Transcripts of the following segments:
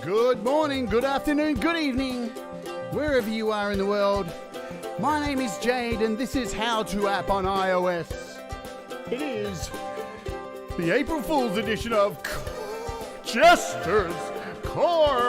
Good morning, good afternoon, good evening, wherever you are in the world. My name is Jade, and this is How to App on iOS. It is the April Fool's edition of Jester's Cards.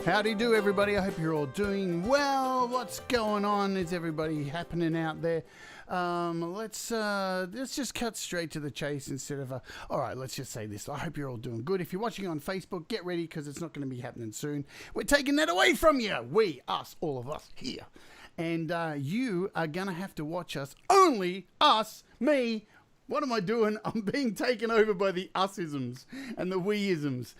Howdy do, everybody. I hope you're all doing well. What's going on? Is everybody happening out there? Let's just cut straight to the chase instead of all right, let's just say this. I hope you're all doing good. If you're watching on Facebook, get ready because it's not going to be happening soon. We're taking that away from you. We, us, all of us here. And you are going to have to watch us. Only us, me. What am I doing? I'm being taken over by the us-isms and the we-isms.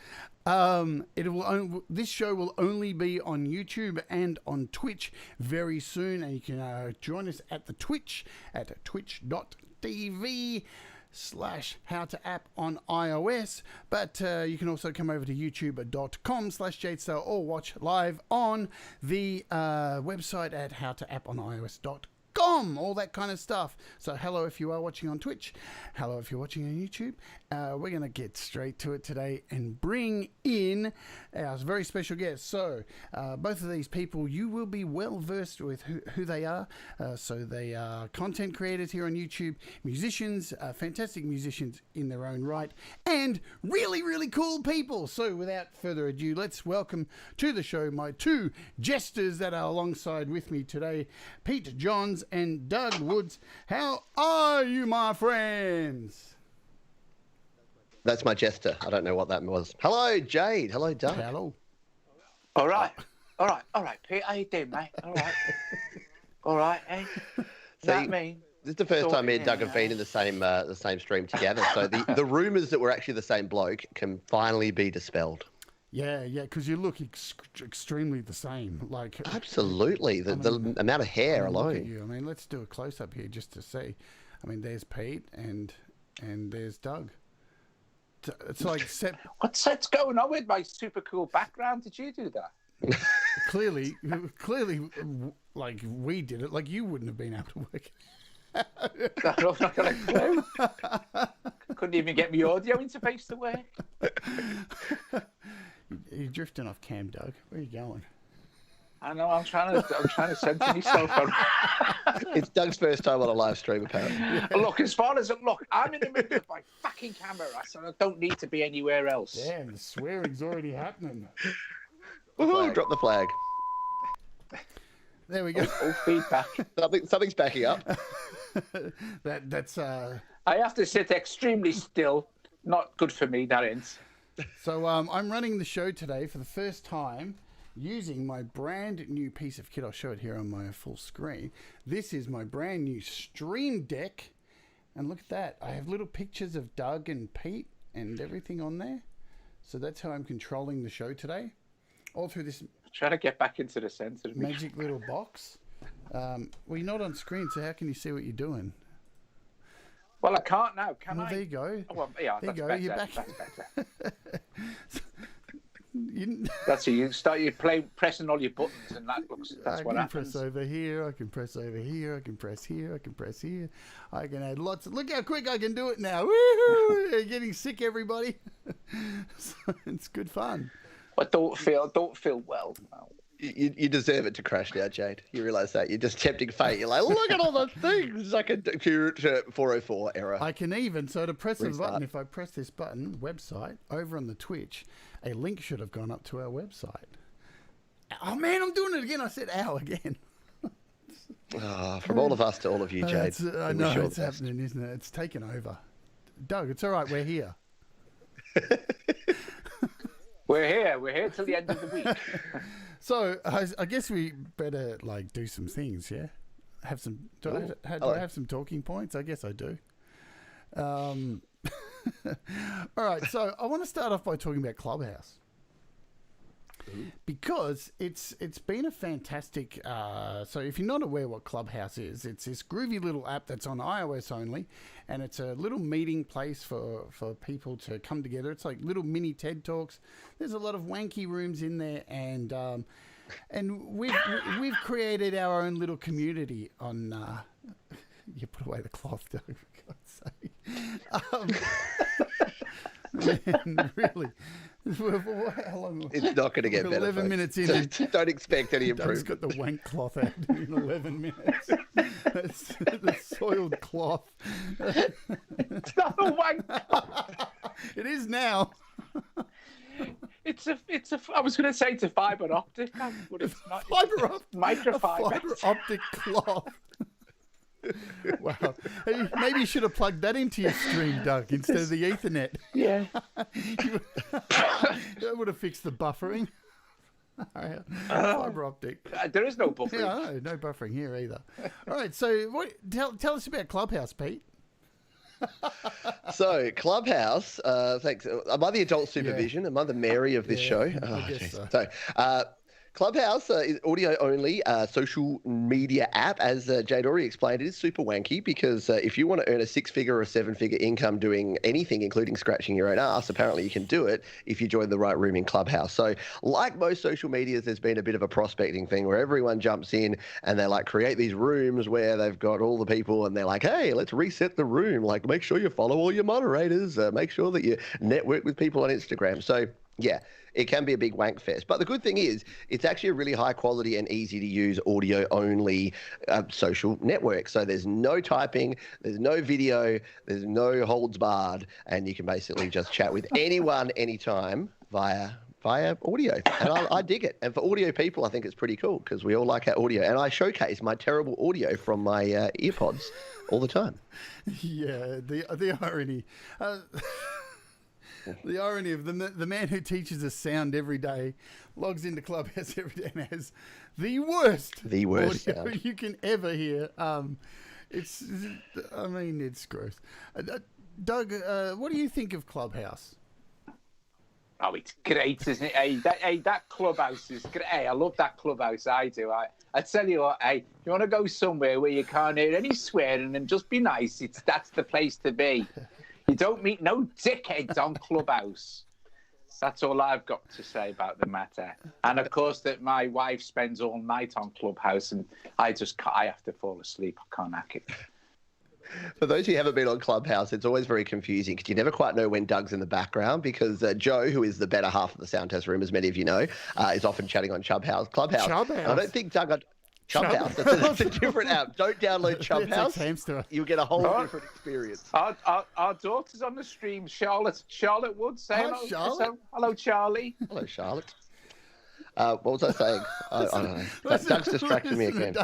This show will only be on YouTube and on Twitch very soon, and you can join us at the Twitch at twitch.tv/howtoapp on iOS, but you can also come over to youtube.com/Jade or watch live on the website at howtoapponIOS.com. All that kind of stuff. So hello if you are watching on Twitch, hello if you're watching on YouTube. We're going to get straight to it today and bring in our very special guest. So both of these people, you will be well versed with who they are. So they are content creators here on YouTube, musicians, fantastic musicians in their own right, and really, really cool people. So without further ado, let's welcome to the show my two jesters that are alongside with me today, Pete Johns and Doug Woods. How are you, my friends? That's my Jester. I don't know what that was. Hello, Jade. Hello, Doug. Hello. All right, Pete. How you doing, mate? All right, eh? That mean? This is the first time me and Doug have been in the same stream together. So the rumours that we're actually the same bloke can finally be dispelled. Yeah, because you look extremely the same. Like absolutely, the amount of hair alone. Look at you. I mean, let's do a close up here just to see. I mean, there's Pete and there's Doug. It's like What's going on with my super cool background? Did you do that? clearly, like we did it. Like you wouldn't have been able to work. I'm not got a clue. Couldn't even get my audio interface to work. You're drifting off cam, Doug. Where are you going? I know. I'm trying to censor myself. It's Doug's first time on a live stream, apparently. Yeah. Look, I'm in the middle of my fucking camera, so I don't need to be anywhere else. Damn, the swearing's already happening. Woohoo! Drop the flag. There we go. All feedback. Something's backing up. That's. I have to sit extremely still. Not good for me. That ends. So I'm running the show today for the first time using my brand new piece of kit. I'll show it here on my full screen. This is my brand new Stream Deck. And look at that. I have little pictures of Doug and Pete and everything on there. So that's how I'm controlling the show today. All through this... Try to get back into the center. Magic little box. Well, you're not on screen, so how can you see what you're doing? Well, I can't now, can I? There you go. Oh, well, yeah, there you go. Better. You're back. That's better. That's it. You start pressing all your buttons, and that's what happens. I can press over here. I can press over here. I can press here. I can press here. I can add lots of. Look how quick I can do it now. Woohoo! You're getting sick, everybody. So it's good fun. I don't feel well now. You deserve it to crash now, Jade. You realise that? You're just tempting fate. You're like, look at all the things I can do. 404 error. I can even, so to press the button, if I press this button, website, over on the Twitch, a link should have gone up to our website. Oh man, I'm doing it again. I said ow again. From all of us to all of you, Jade. I know it's happening, isn't it? It's taken over. Doug, it's all right. We're here. We're here till the end of the week. So I guess we better do some things, yeah. Have some. Do I have some talking points? I guess I do. All right. So I want to start off by talking about Clubhouse. Because it's been a fantastic. So if you're not aware what Clubhouse is, it's this groovy little app that's on iOS only, and it's a little meeting place for people to come together. It's like little mini TED Talks. There's a lot of wanky rooms in there, and we've created our own little community on You put away the cloth, Doug, for God's sake. Man, really. How long? It's not going to get better. 11 folks. minutes in. Don't expect any Doug's improvement. got the wank cloth out in 11 minutes. That's the soiled cloth. It's not a wank. It is now. It's a. I was going to say it's a fiber optic, but it's not. Fiber optic. Microfiber. Fiber optic cloth. Wow. Hey, maybe you should have plugged that into your stream, Doug, instead of the Ethernet. Yeah. That would have fixed the buffering. Fiber optic. There is no buffering. Yeah, no buffering here either. All right, so tell us about Clubhouse, Pete. So, Clubhouse, thanks. Am I the adult supervision? Am I the Mary of this show? I guess so. So, Clubhouse is audio only social media app. As Jade already explained, it is super wanky because if you want to earn a 6-figure or 7-figure income doing anything, including scratching your own ass, apparently you can do it if you join the right room in Clubhouse. So like most social medias, there's been a bit of a prospecting thing where everyone jumps in and they like create these rooms where they've got all the people and they're like, hey, let's reset the room. Like make sure you follow all your moderators, make sure that you network with people on Instagram. So yeah, it can be a big wank fest. But the good thing is, it's actually a really high quality and easy to use audio only social network. So there's no typing, there's no video, there's no holds barred, and you can basically just chat with anyone, anytime via audio. And I dig it. And for audio people, I think it's pretty cool because we all like our audio. And I showcase my terrible audio from my earpods all the time. Yeah, the irony. The irony of the man who teaches us sound every day logs into Clubhouse every day and has the worst audio sound you can ever hear. It's gross. Doug, what do you think of Clubhouse? Oh, it's great, isn't it? Hey, that Clubhouse is great. Hey, I love that Clubhouse. I do. I tell you what, hey, you want to go somewhere where you can't hear any swearing and just be nice, that's the place to be. You don't meet no dickheads on Clubhouse. That's all I've got to say about the matter. And of course, that my wife spends all night on Clubhouse, and I have to fall asleep. I can't hack it. For those who haven't been on Clubhouse, it's always very confusing because you never quite know when Doug's in the background because Joe, who is the better half of the sound test room, as many of you know, is often chatting on Clubhouse. Clubhouse. I don't think Doug... Clubhouse. That's a different app. Don't download Clubhouse. You'll get a whole different experience. Our daughter's on the stream. Charlotte Wood. Say hello. Charlotte. Hello, Charlie. Hello, Charlotte. What was I saying? I don't know. Doug's distracted me again.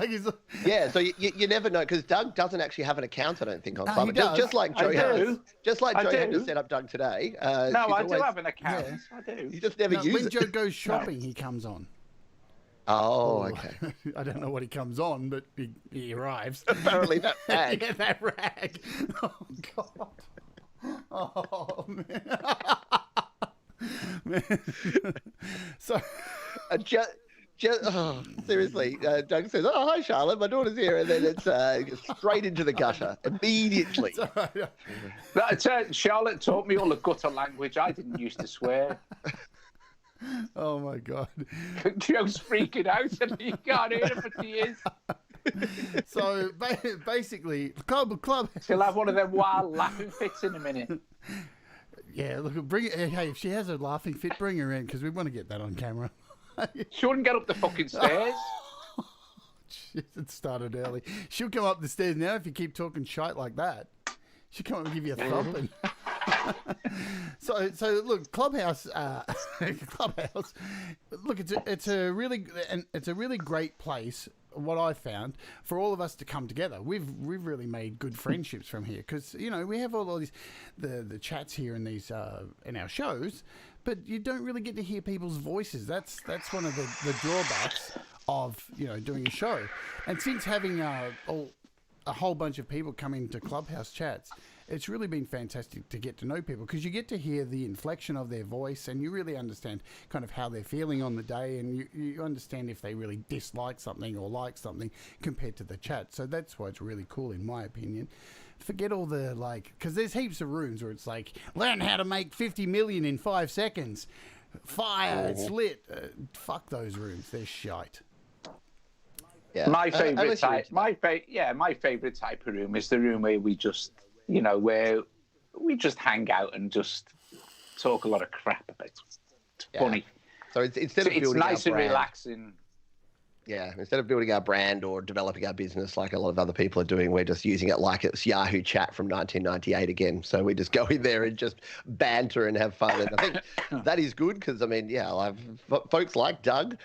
Yeah, so you never know because Doug doesn't actually have an account, I don't think, on Clubhouse. Just like Joe has. Just like Joe had to set up Doug today. No, I do have an account. Yeah. I do. You just never use it. When Joe goes shopping, he comes on. Oh, okay. I don't know what he comes on, but he arrives. Apparently that rag. Yeah, that rag. Oh, God. Oh, man. So... seriously, Doug says, "Oh, hi, Charlotte. My daughter's here," and then it's straight into the gutter immediately. Charlotte taught me all the gutter language. I didn't used to swear. Oh my God! Joe's freaking out, and he can't hear it for years. So basically, club. She'll have one of them wild laughing fits in a minute. Yeah, look, bring it. Hey, if she has a laughing fit, bring her in because we want to get that on camera. She wouldn't get up the fucking stairs. Jeez, it started early. She'll come up the stairs now if you keep talking shite like that. She'll come up and give you a thumping. So look, Clubhouse. Clubhouse. Look, it's a really great place. What I found for all of us to come together, we've really made good friendships from here because we have all these the chats here in these in our shows, but you don't really get to hear people's voices. That's one of the drawbacks of doing a show. And since having a whole bunch of people come into Clubhouse chats, it's really been fantastic to get to know people because you get to hear the inflection of their voice and you really understand kind of how they're feeling on the day, and you understand if they really dislike something or like something compared to the chat. So that's why it's really cool, in my opinion. Forget all the because there's heaps of rooms where it's like, learn how to make 50 million in 5 seconds. Fire, it's lit. Fuck those rooms. They're shite. Yeah. My favorite unless you're type, into that. my favorite type of room is the room where we just, where we just hang out and just talk a lot of crap about. It's funny. So instead of It's building nice our and brand, relaxing. yeah, instead of building our brand or developing our business like a lot of other people are doing, we're just using it like it's Yahoo Chat from 1998 again. So we just go in there and just banter and have fun. And I think that is good because, I mean, yeah, I've folks like Doug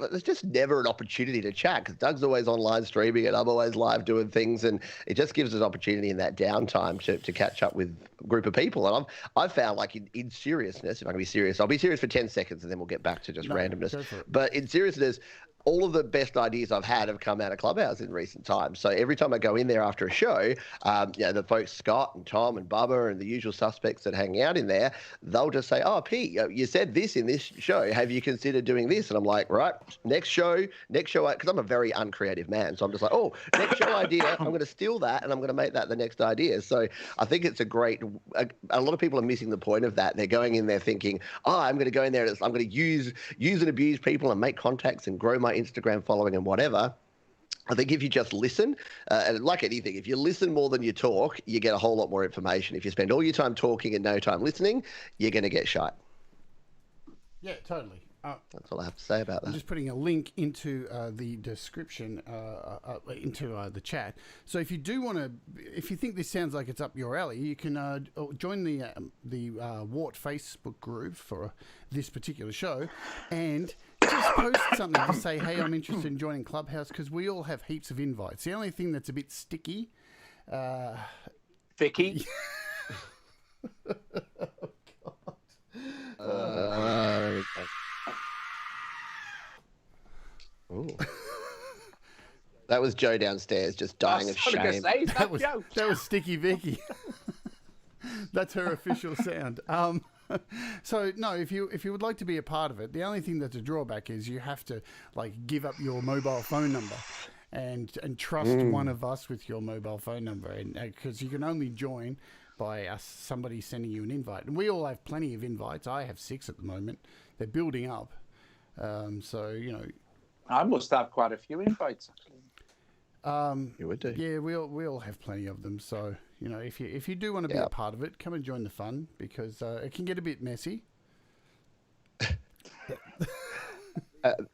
there's just never an opportunity to chat because Doug's always online streaming and I'm always live doing things. And it just gives us opportunity in that downtime to catch up with a group of people. And I've found like in seriousness, if I can be serious, I'll be serious for 10 seconds and then we'll get back to just randomness. Go for it. But in seriousness, all of the best ideas I've had have come out of Clubhouse in recent times. So every time I go in there after a show, the folks Scott and Tom and Bubba and the usual suspects that hang out in there, they'll just say, "Oh, Pete, you said this in this show. Have you considered doing this?" And I'm like, "Right, next show," because I'm a very uncreative man. So I'm just like, "Oh, next show idea. I'm going to steal that and I'm going to make that the next idea." So I think it's a lot of people are missing the point of that. They're going in there thinking, "Oh, I'm going to go in there and I'm going to use and abuse people and make contacts and grow my Instagram following and whatever." I think if you just listen, and like anything, if you listen more than you talk, you get a whole lot more information. If you spend all your time talking and no time listening, you're going to get shite. Yeah, totally. That's all I have to say about I'm that. just putting a link into the description, into the chat. So if you do want to, if you think this sounds like it's up your alley, you can join the Wart Facebook group for this particular show, and just post something to say, "Hey, I'm interested in joining Clubhouse," because we all have heaps of invites. The only thing that's a bit sticky, Vicky. Ooh. That was Joe downstairs just dying of shame. that was Sticky Vicky. That's her official sound. So no, if you would like to be a part of it, the only thing that's a drawback is you have to like give up your mobile phone number and trust one of us with your mobile phone number, and because you can only join by somebody sending you an invite, and we all have plenty of invites. I have 6 at the moment. They're building up, so I must have quite a few invites actually. You would do. Yeah, we all have plenty of them. So if you do want to be a part of it, come and join the fun, because it can get a bit messy.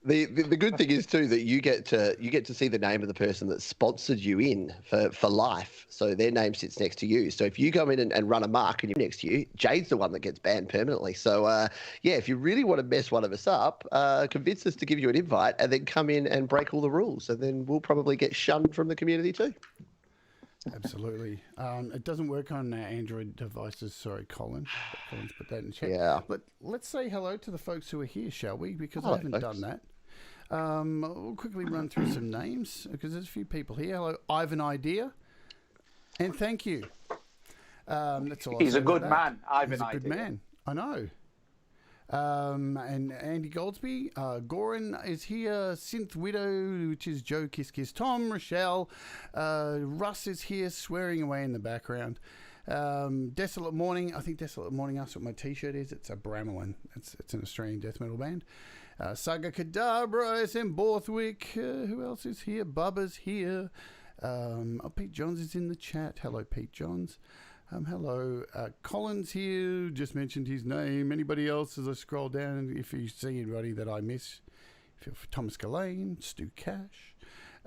The good thing is too that you get to see the name of the person that sponsored you in for life. So their name sits next to you. So if you come in and run amok and you're next to you, Jade's the one that gets banned permanently. So if you really want to mess one of us up, convince us to give you an invite and then come in and break all the rules, and then we'll probably get shunned from the community too. Absolutely. It doesn't work on Android devices. Sorry, Colin. Colin's put that in chat. Yeah. Let's say hello to the folks who are here, shall we? Because Hello, I haven't done that. We'll quickly run through some names because there's a few people here. Hello, Ivan Idea. And thank you. That's all. He's a good man. Ivan He's a Idea. good man. I know. And Andy Goldsby, Goran is here, Synth Widow, which is Joe Kiss Kiss, Tom, Rochelle, Russ is here swearing away in the background. Desolate Morning, I think Desolate Morning, that's what my t-shirt is. It's a Bramelin. It's an Australian death metal band. Saga Kadabra is in Borthwick. Who else is here? Bubba's here. Pete Johns is in the chat. Hello, Pete Johns. Hello, Colin's here, just mentioned his name. Anybody else as I scroll down, if you see anybody that I miss, Thomas Gillane, Stu Cash,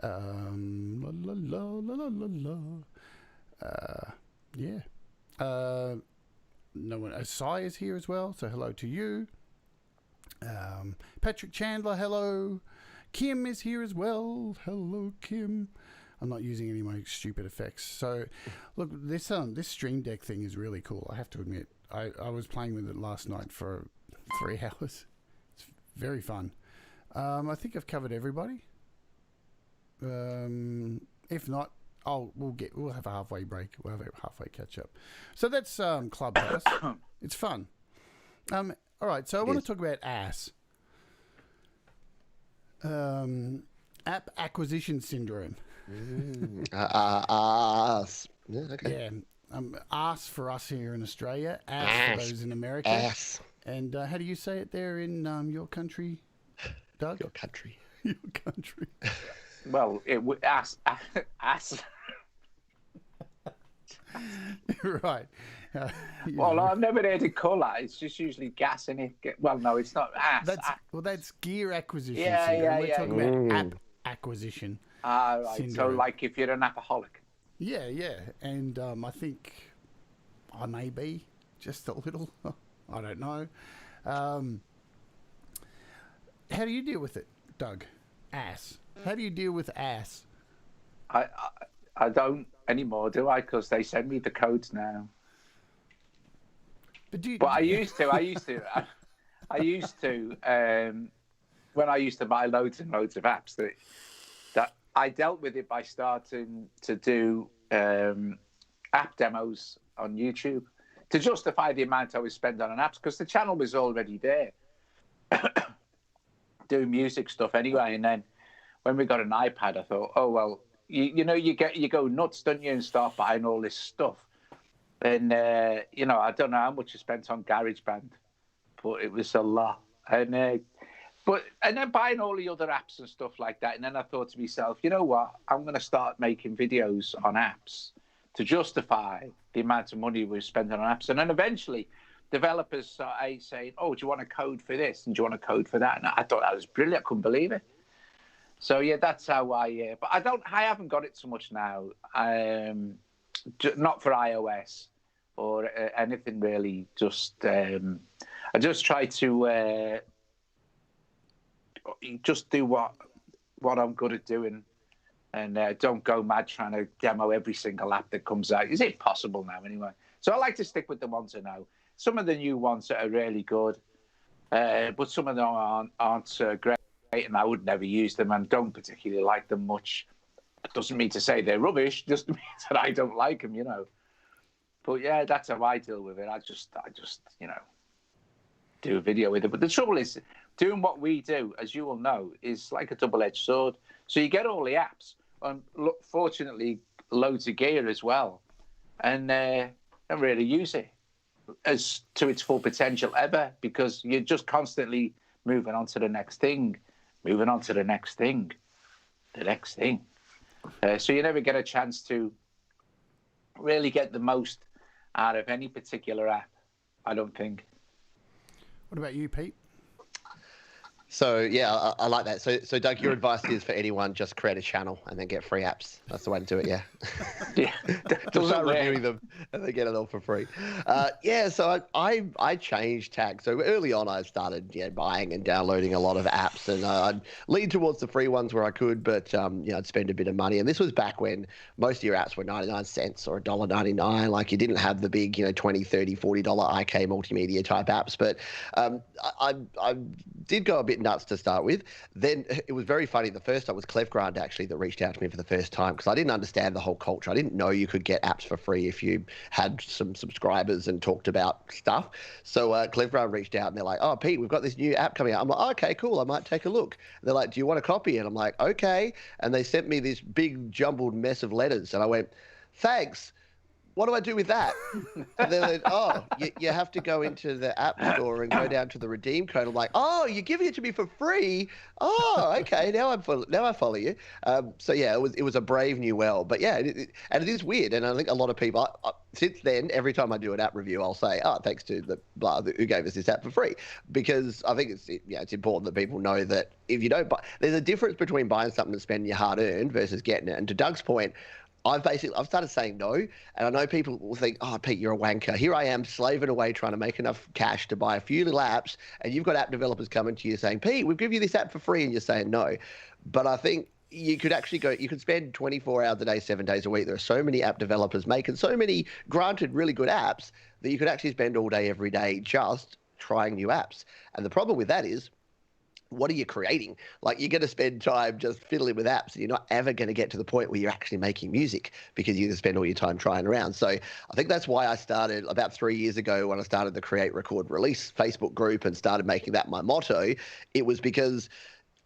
no one, Sai is here as well, so hello to you. Patrick Chandler, hello. Kim is here as well, hello Kim. I'm not using any of my stupid effects. So, look, this Stream Deck thing is really cool. I have to admit, I was playing with it last night for 3 hours. It's very fun. I think I've covered everybody. If not, we'll have a halfway break. We'll have a halfway catch up. So that's Clubhouse. It's fun. All right. So I want to talk about ass. App acquisition syndrome. Ass. Yeah, okay. Yeah. Ass for us here in Australia. Ass for those in America. Ass. And how do you say it there in your country, Doug? Your country. Your country. Well, it would ass. Right. Well, I've never heard it colour. It's just usually gas in it. Well, no, it's not ass. That's gear acquisition Yeah, syndrome. yeah, We're yeah, talking about app acquisition. Right. syndrome. So, like, if you're an appaholic. Yeah. And I think I may be just a little. I don't know. How do you deal with it, Doug? Ass. How do you deal with ass? I don't anymore, do I? Because they send me the codes now. But I used to. I used to. When I used to buy loads and loads of apps, that I dealt with it by starting to do app demos on YouTube to justify the amount I was spending on apps, because the channel was already there doing music stuff anyway. And then when we got an iPad, I thought, oh well, you go nuts, don't you, and start buying all this stuff. And I don't know how much I spent on GarageBand, but it was a lot. And then buying all the other apps and stuff like that. And then I thought to myself, you know what? I'm going to start making videos on apps to justify the amount of money we're spending on apps. And then eventually, developers started saying, "Oh, do you want a code for this? And do you want a code for that?" And I thought that was brilliant. I couldn't believe it. So yeah, that's how I. But I haven't got it so much now. Not for iOS or anything really. Just I just try to just do what I'm good at doing, and don't go mad trying to demo every single app that comes out. Is it possible now anyway? So I like to stick with the ones I know. Some of the new ones that are really good, but some of them aren't great, and I would never use them and don't particularly like them much. It doesn't mean to say they're rubbish, just means that I don't like them, But yeah, that's how I deal with it. I just do a video with it. But the trouble is, doing what we do, as you will know, is like a double-edged sword. So you get all the apps, and fortunately, loads of gear as well, and don't really use it as to its full potential ever, because you're just constantly moving on to the next thing, moving on to the next thing, the next thing. So you never get a chance to really get the most out of any particular app, I don't think. What about you, Pete? So yeah, I like that. So Doug, your advice is for anyone, just create a channel and then get free apps. That's the way to do it. Yeah. Yeah. Just start reviewing them and then get it all for free. So I changed tack. So early on, I started buying and downloading a lot of apps, and I'd lean towards the free ones where I could, but I'd spend a bit of money. And this was back when most of your apps were 99 cents or $1.99. Like, you didn't have the big $20, $30, $40 IK multimedia type apps. But I did go a bit nuts to start with. Then it was very funny. The first time was Clevgrand actually that reached out to me for the first time, because I didn't understand the whole culture. I didn't know you could get apps for free if you had some subscribers and talked about stuff. So Clevgrand reached out and they're like, "Oh, Pete, we've got this new app coming out." I'm like, "Oh, okay, cool. I might take a look." And they're like, "Do you want a copy?" And I'm like, "Okay." And they sent me this big jumbled mess of letters, and I went, "Thanks. What do I do with that?" And they're like, "Oh, you have to go into the app store and go down to the redeem code." I'm like, "Oh, you're giving it to me for free? Oh, okay. Now I follow you." So yeah, it was a brave new world. But yeah, and it is weird. And I think a lot of people, since then, every time I do an app review, I'll say, "Oh, thanks to the blah who gave us this app for free," because I think it's important that people know that if you don't buy, there's a difference between buying something and spending your hard earned versus getting it. And to Doug's point, I've started saying no, and I know people will think, "Oh, Pete, you're a wanker." Here I am slaving away trying to make enough cash to buy a few little apps, and you've got app developers coming to you saying, "Pete, we'll give you this app for free," and you're saying no. But I think you could spend 24 hours a day, 7 days a week. There are so many app developers making so many, granted, really good apps that you could actually spend all day, every day just trying new apps. And the problem with that is, what are you creating? Like, you're going to spend time just fiddling with apps, and you're not ever going to get to the point where you're actually making music, because you spend all your time trying around. So I think that's why I started about 3 years ago, when I started the Create, Record, Release Facebook group and started making that my motto. It was because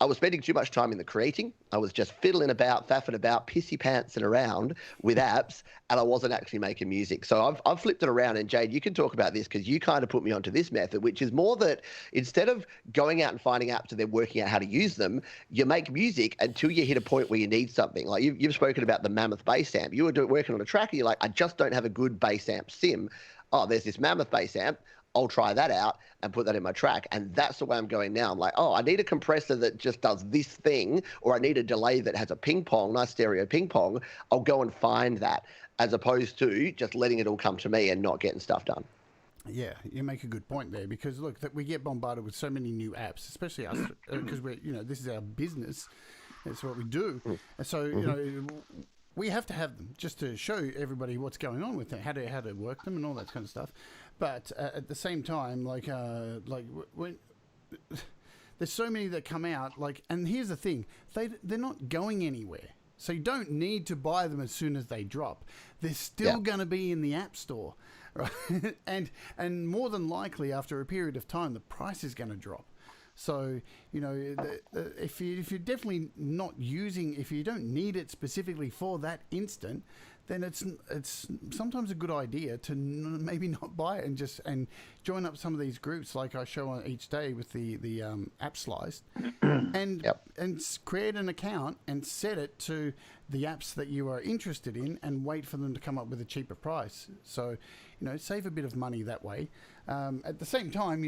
I was spending too much time in the creating. I was just fiddling about, faffing about, pissy pantsing around with apps, and I wasn't actually making music. So I've flipped it around. And Jade, you can talk about this because you kind of put me onto this method, which is more that instead of going out and finding apps and then working out how to use them, you make music until you hit a point where you need something. Like you've spoken about the Mammoth bass amp. You were working on a track and you're like, I just don't have a good bass amp sim. Oh, there's this Mammoth bass amp. I'll try that out and put that in my track. And that's the way I'm going now. I'm like, oh, I need a compressor that just does this thing, or I need a delay that has a ping pong, nice stereo ping pong. I'll go and find that, as opposed to just letting it all come to me and not getting stuff done. Yeah, you make a good point there, because look, that we get bombarded with so many new apps, especially us, because we're, this is our business. That's what we do. And so, we have to have them just to show everybody what's going on with them, how to work them and all that kind of stuff. But at the same time, when there's so many that come out, and here's the thing, they're not going anywhere. So you don't need to buy them as soon as they drop. They're still going to be in the App Store, right? and more than likely, after a period of time, the price is going to drop. So, if you're definitely not using, if you don't need it specifically for that instant, then it's sometimes a good idea to maybe not buy it and join up some of these groups like I show on each day with the app sliced, and create an account and set it to the apps that you are interested in and wait for them to come up with a cheaper price. So, save a bit of money that way. At the same time,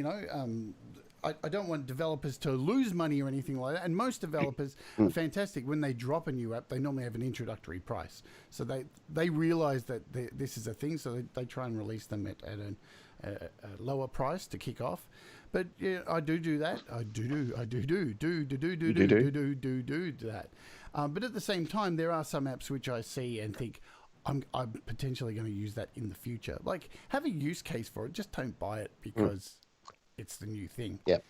I don't want developers to lose money or anything like that. And most developers are fantastic. When they drop a new app, they normally have an introductory price. So they realize that this is a thing, so they try and release them at a lower price to kick off. But yeah, I do that. I do that. But at the same time, there are some apps which I see and think, I'm potentially going to use that in the future. Like, have a use case for it. Just don't buy it because it's the new thing. Yep.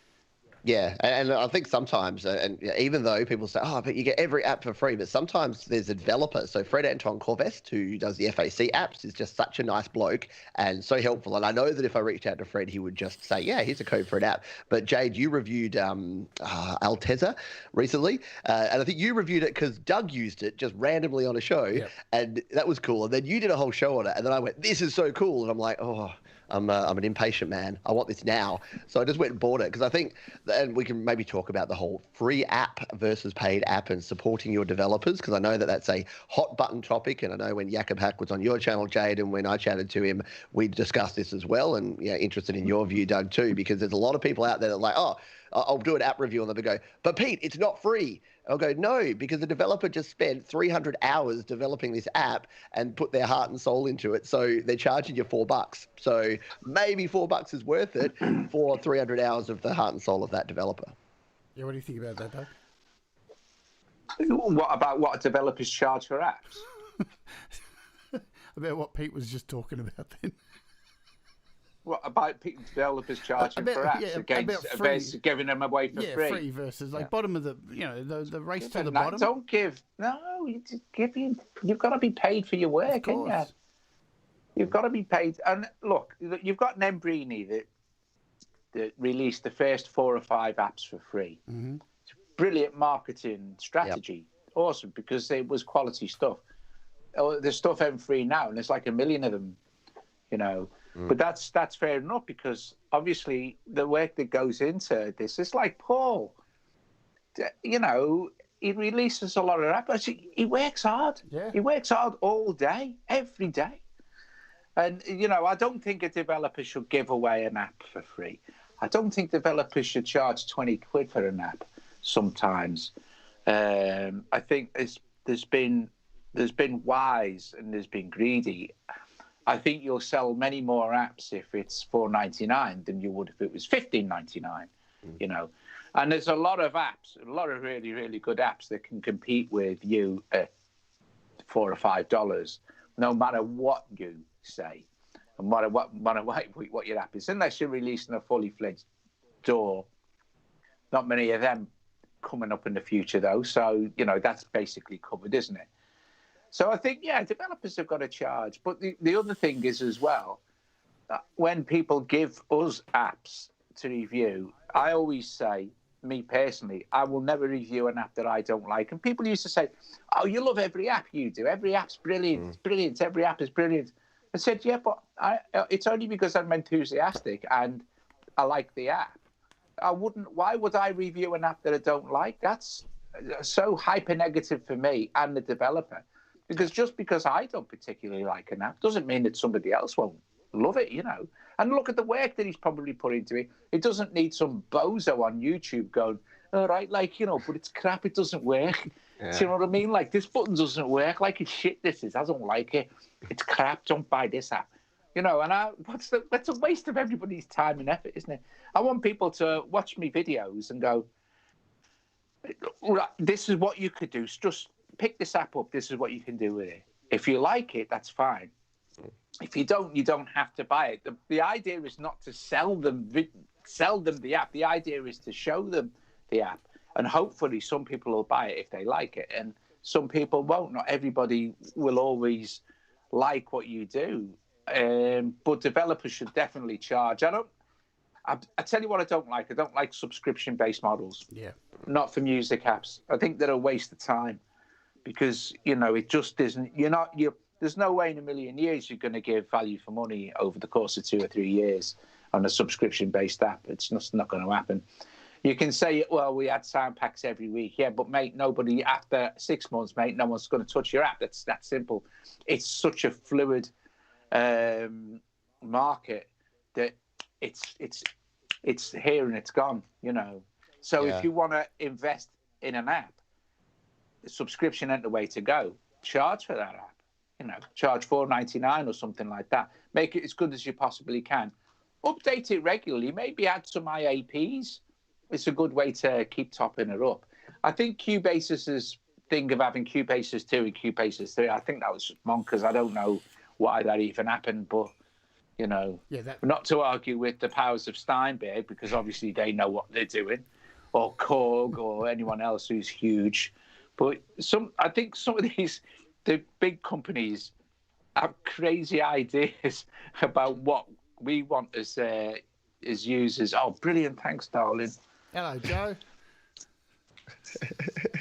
Yeah, and I think sometimes, and even though people say, oh, but you get every app for free, but sometimes there's a developer. So Fred Anton Corvest, who does the FAC apps, is just such a nice bloke and so helpful. And I know that if I reached out to Fred, he would just say, yeah, here's a code for an app. But Jade, you reviewed Altezza recently, and I think you reviewed it because Doug used it just randomly on a show, and that was cool. And then you did a whole show on it, and then I went, this is so cool. And I'm like, oh, I'm an impatient man. I want this now. So I just went and bought it because I think, and we can maybe talk about the whole free app versus paid app and supporting your developers, because I know that that's a hot button topic. And I know when Jakob Hack was on your channel, Jade, and when I chatted to him, we discussed this as well. And interested in your view, Doug, too, because there's a lot of people out there that are like, oh, I'll do an app review and they'll go, but Pete, it's not free. I'll go, no, because the developer just spent 300 hours developing this app and put their heart and soul into it. So they're charging you $4. So maybe $4 is worth it for 300 hours of the heart and soul of that developer. Yeah, what do you think about that, Doug? What about what developers charge for apps? About what Pete was just talking about then. What about developers charging for apps against giving them away for free? Yeah, free versus bottom of the the race to the bottom. Don't give. No, you've got to be paid for your work, haven't you? You've got to be paid. And look, you've got Nembrini that released the first 4 or 5 apps for free. Mm-hmm. It's a brilliant marketing strategy. Yep. Awesome, because it was quality stuff. There's stuff out free now, and there's like 1 million of them. But that's fair enough, because obviously the work that goes into this is like Paul. He releases a lot of apps. He works hard. Yeah. He works hard all day, every day. And, I don't think a developer should give away an app for free. I don't think developers should charge 20 quid for an app sometimes. I think there's been wise and there's been greedy. I think you'll sell many more apps if it's $4.99 than you would if it was $15.99, And there's a lot of apps, a lot of really, really good apps that can compete with you at $4 or $5, no matter what you say, and no matter what your app is, unless you're releasing a fully fledged door. Not many of them coming up in the future, though. So, that's basically covered, isn't it? So I think, developers have got to charge. But the other thing is as well, when people give us apps to review, I always say, me personally, I will never review an app that I don't like. And people used to say, "Oh, you love every app you do. Every app's brilliant. It's brilliant. Every app is brilliant." I said, "Yeah, but it's only because I'm enthusiastic and I like the app. I wouldn't. Why would I review an app that I don't like? That's so hyper negative for me and the developer. Because just because I don't particularly like an app doesn't mean that somebody else won't love it, you know. And look at the work that he's probably put into it. It doesn't need some bozo on YouTube going, all right, like, you know, but it's crap, it doesn't work. Yeah. Do you know what I mean? Like, this button doesn't work. Like, it's shit, this is. I don't like it. It's crap. Don't buy this app. You know, and that's a waste of everybody's time and effort, isn't it? I want people to watch me videos and go, this is what you could do. Just pick this app up. This is what you can do with it. If you like it, that's fine. If you don't have to buy it. The idea is not to sell them the app. The idea is to show them the app. And hopefully some people will buy it if they like it. And some people won't. Not everybody will always like what you do. But developers should definitely charge. I tell you what I don't like. I don't like subscription-based models. Yeah. Not for music apps. I think they're a waste of time because, you know, it just isn't. There's no way in a million years you're going to give value for money over the course of 2 or 3 years on a subscription-based app. It's just not going to happen. You can say, well, we had sound packs every week. Yeah, but, mate, nobody, after 6 months, mate, no one's going to touch your app. That's that simple. It's such a fluid market that it's here and it's gone, you know. So if you want to invest in an app, the subscription ain't the way to go. Charge for that app, you know. Charge $4.99 or something like that. Make it as good as you possibly can. Update it regularly. Maybe add some IAPs. It's a good way to keep topping it up. I think Cubase's thing of having Cubases 2 and Cubases 3, I think that was bonkers. I don't know why that even happened, but, you know, not to argue with the powers of Steinberg, because obviously they know what they're doing, or Korg, or anyone else who's huge. But I think some of the big companies have crazy ideas about what we want as users. Oh, brilliant. Thanks, darling. Hello, Joe.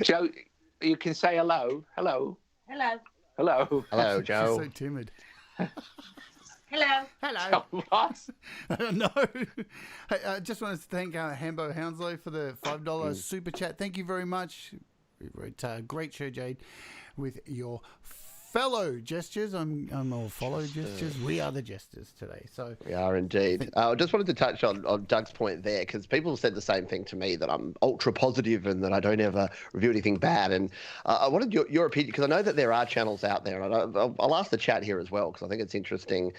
Joe, you can say hello. Hello. Hello. Hello. Hello, Joe. She's so timid. Hello. Hello. What? I don't know. Hey, I just wanted to thank Hambo Hounslow for the $5 super chat. Thank you very much. Great show, Jade, with your fellow Jesters. I'm all follow Jesters. We are the Jesters today. So we are indeed. I just wanted to touch on Doug's point there, because people said the same thing to me, that I'm ultra positive and that I don't ever review anything bad. And I wanted your opinion, because I know that there are channels out there, and I'll ask the chat here as well, because I think it's interesting.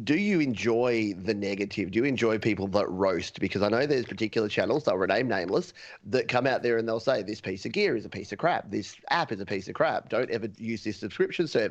Do you enjoy the negative? Do you enjoy people that roast? Because I know there's particular channels, they'll rename nameless, that come out there and they'll say this piece of gear is a piece of crap. This app is a piece of crap. Don't ever use this subscription service.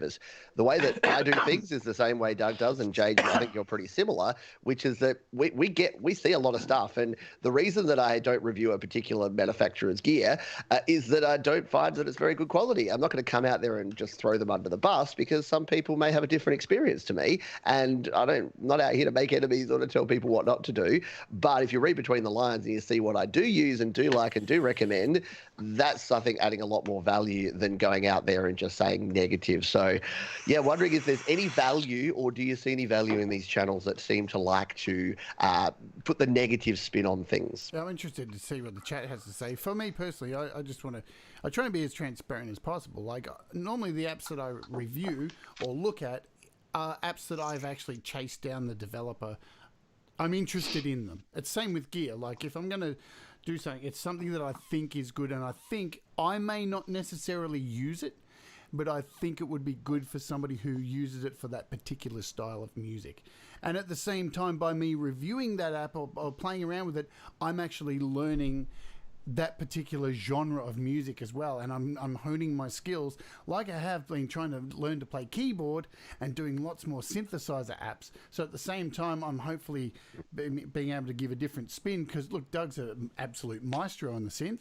The way that I do things is the same way Doug does, and Jade, I think you're pretty similar, which is that we see a lot of stuff. And the reason that I don't review a particular manufacturer's gear is that I don't find that it's very good quality. I'm not going to come out there and just throw them under the bus, because some people may have a different experience to me, and I'm not out here to make enemies or to tell people what not to do. But if you read between the lines and you see what I do use and do like and do recommend, that's, I think, adding a lot more value than going out there and just saying negative. So, yeah, wondering if there's any value, or do you see any value in these channels that seem to like to put the negative spin on things? I'm interested to see what the chat has to say. For me personally, I just want to, I try and be as transparent as possible. Like, normally the apps that I review or look at are apps that I've actually chased down the developer. I'm interested in them. It's same with gear. Like, if I'm going to do something, it's something that I think is good, and I think I may not necessarily use it, but I think it would be good for somebody who uses it for that particular style of music. And at the same time, by me reviewing that app or playing around with it, I'm actually learning that particular genre of music as well, and I'm honing my skills, like I have been trying to learn to play keyboard and doing lots more synthesizer apps. So at the same time, I'm hopefully being able to give a different spin, because look, Doug's an absolute maestro on the synth.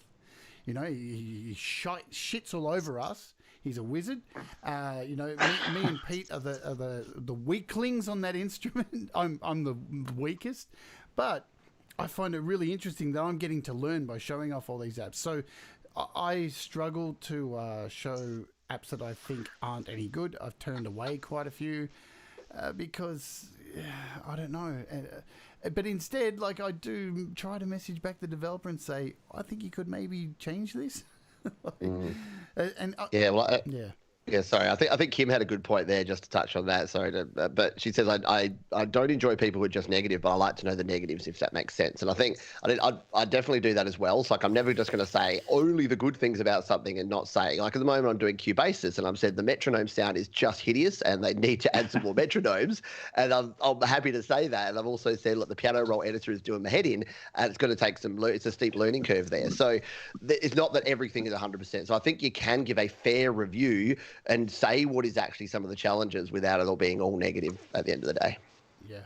You know, he shits all over us. He's a wizard. You know, me and Pete are the weaklings on that instrument. I'm the weakest, but I find it really interesting that I'm getting to learn by showing off all these apps. So I struggle to show apps that I think aren't any good. I've turned away quite a few because I don't know. But instead, like, I do try to message back the developer and say, I think you could maybe change this. Yeah. Yeah, sorry. I think Kim had a good point there. Just to touch on that, but she says I don't enjoy people who are just negative, but I like to know the negatives, if that makes sense. And I think I definitely do that as well. It's like I'm never just going to say only the good things about something and not saying, like, at the moment I'm doing Cubasis and I've said the metronome sound is just hideous and they need to add some more metronomes. And I'm happy to say that. And I've also said, look, the piano roll editor is doing my head in, and it's going to take it's a steep learning curve there. So it's not that everything is 100%. So I think you can give a fair review and say what is actually some of the challenges without it all being all negative at the end of the day. Yeah.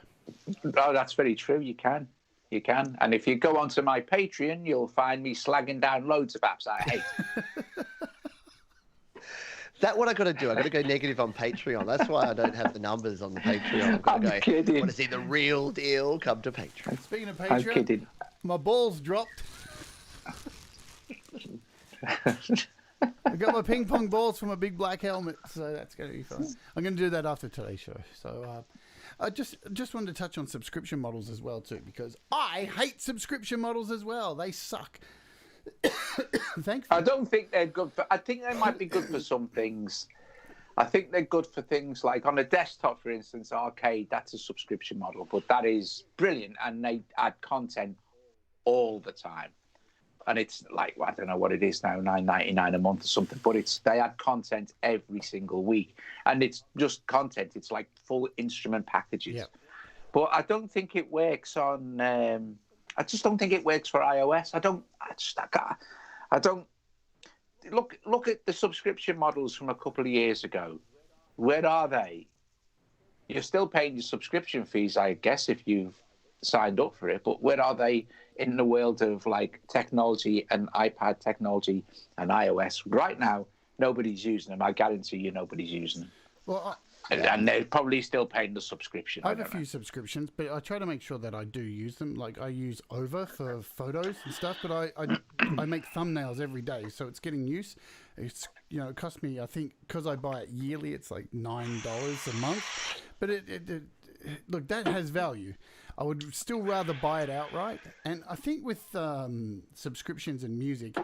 Oh, that's very true. You can. And if you go onto my Patreon, you'll find me slagging down loads of apps I hate. Is that what I got to do? I got to go negative on Patreon. That's why I don't have the numbers on the Patreon. I've got to go. Kidding. Want to see the real deal? Come to Patreon. Speaking of I'm Patreon, kidding. my balls dropped. I got my ping pong balls from a big black helmet, so that's going to be fun. I'm going to do that after today's show. So I just wanted to touch on subscription models as well too, because I hate subscription models as well. They suck. Thankfully, I don't think they're good for. I think they might be good for some things. I think they're good for things like on a desktop, for instance, Arcade. That's a subscription model, but that is brilliant, and they add content all the time. And it's like, I don't know what it is now, $9.99 a month or something, but they add content every single week. And it's just content. It's like full instrument packages. Yep. But I don't think it works on, I just don't think it works for iOS. I don't, look at the subscription models from a couple of years ago. Where are they? You're still paying your subscription fees, I guess, if you've signed up for it, but where are they in the world of like technology and iPad technology and iOS? Right now, nobody's using them. I guarantee you nobody's using them. Well, and they're probably still paying the subscription. I have a few subscriptions, but I try to make sure that I do use them. Like I use Over for photos and stuff, but I make thumbnails every day, so it's getting used. It's, you know, it costs me, I think, because I buy it yearly, it's like $9 a month. But it look, that has value. I would still rather buy it outright. And I think with subscriptions and music,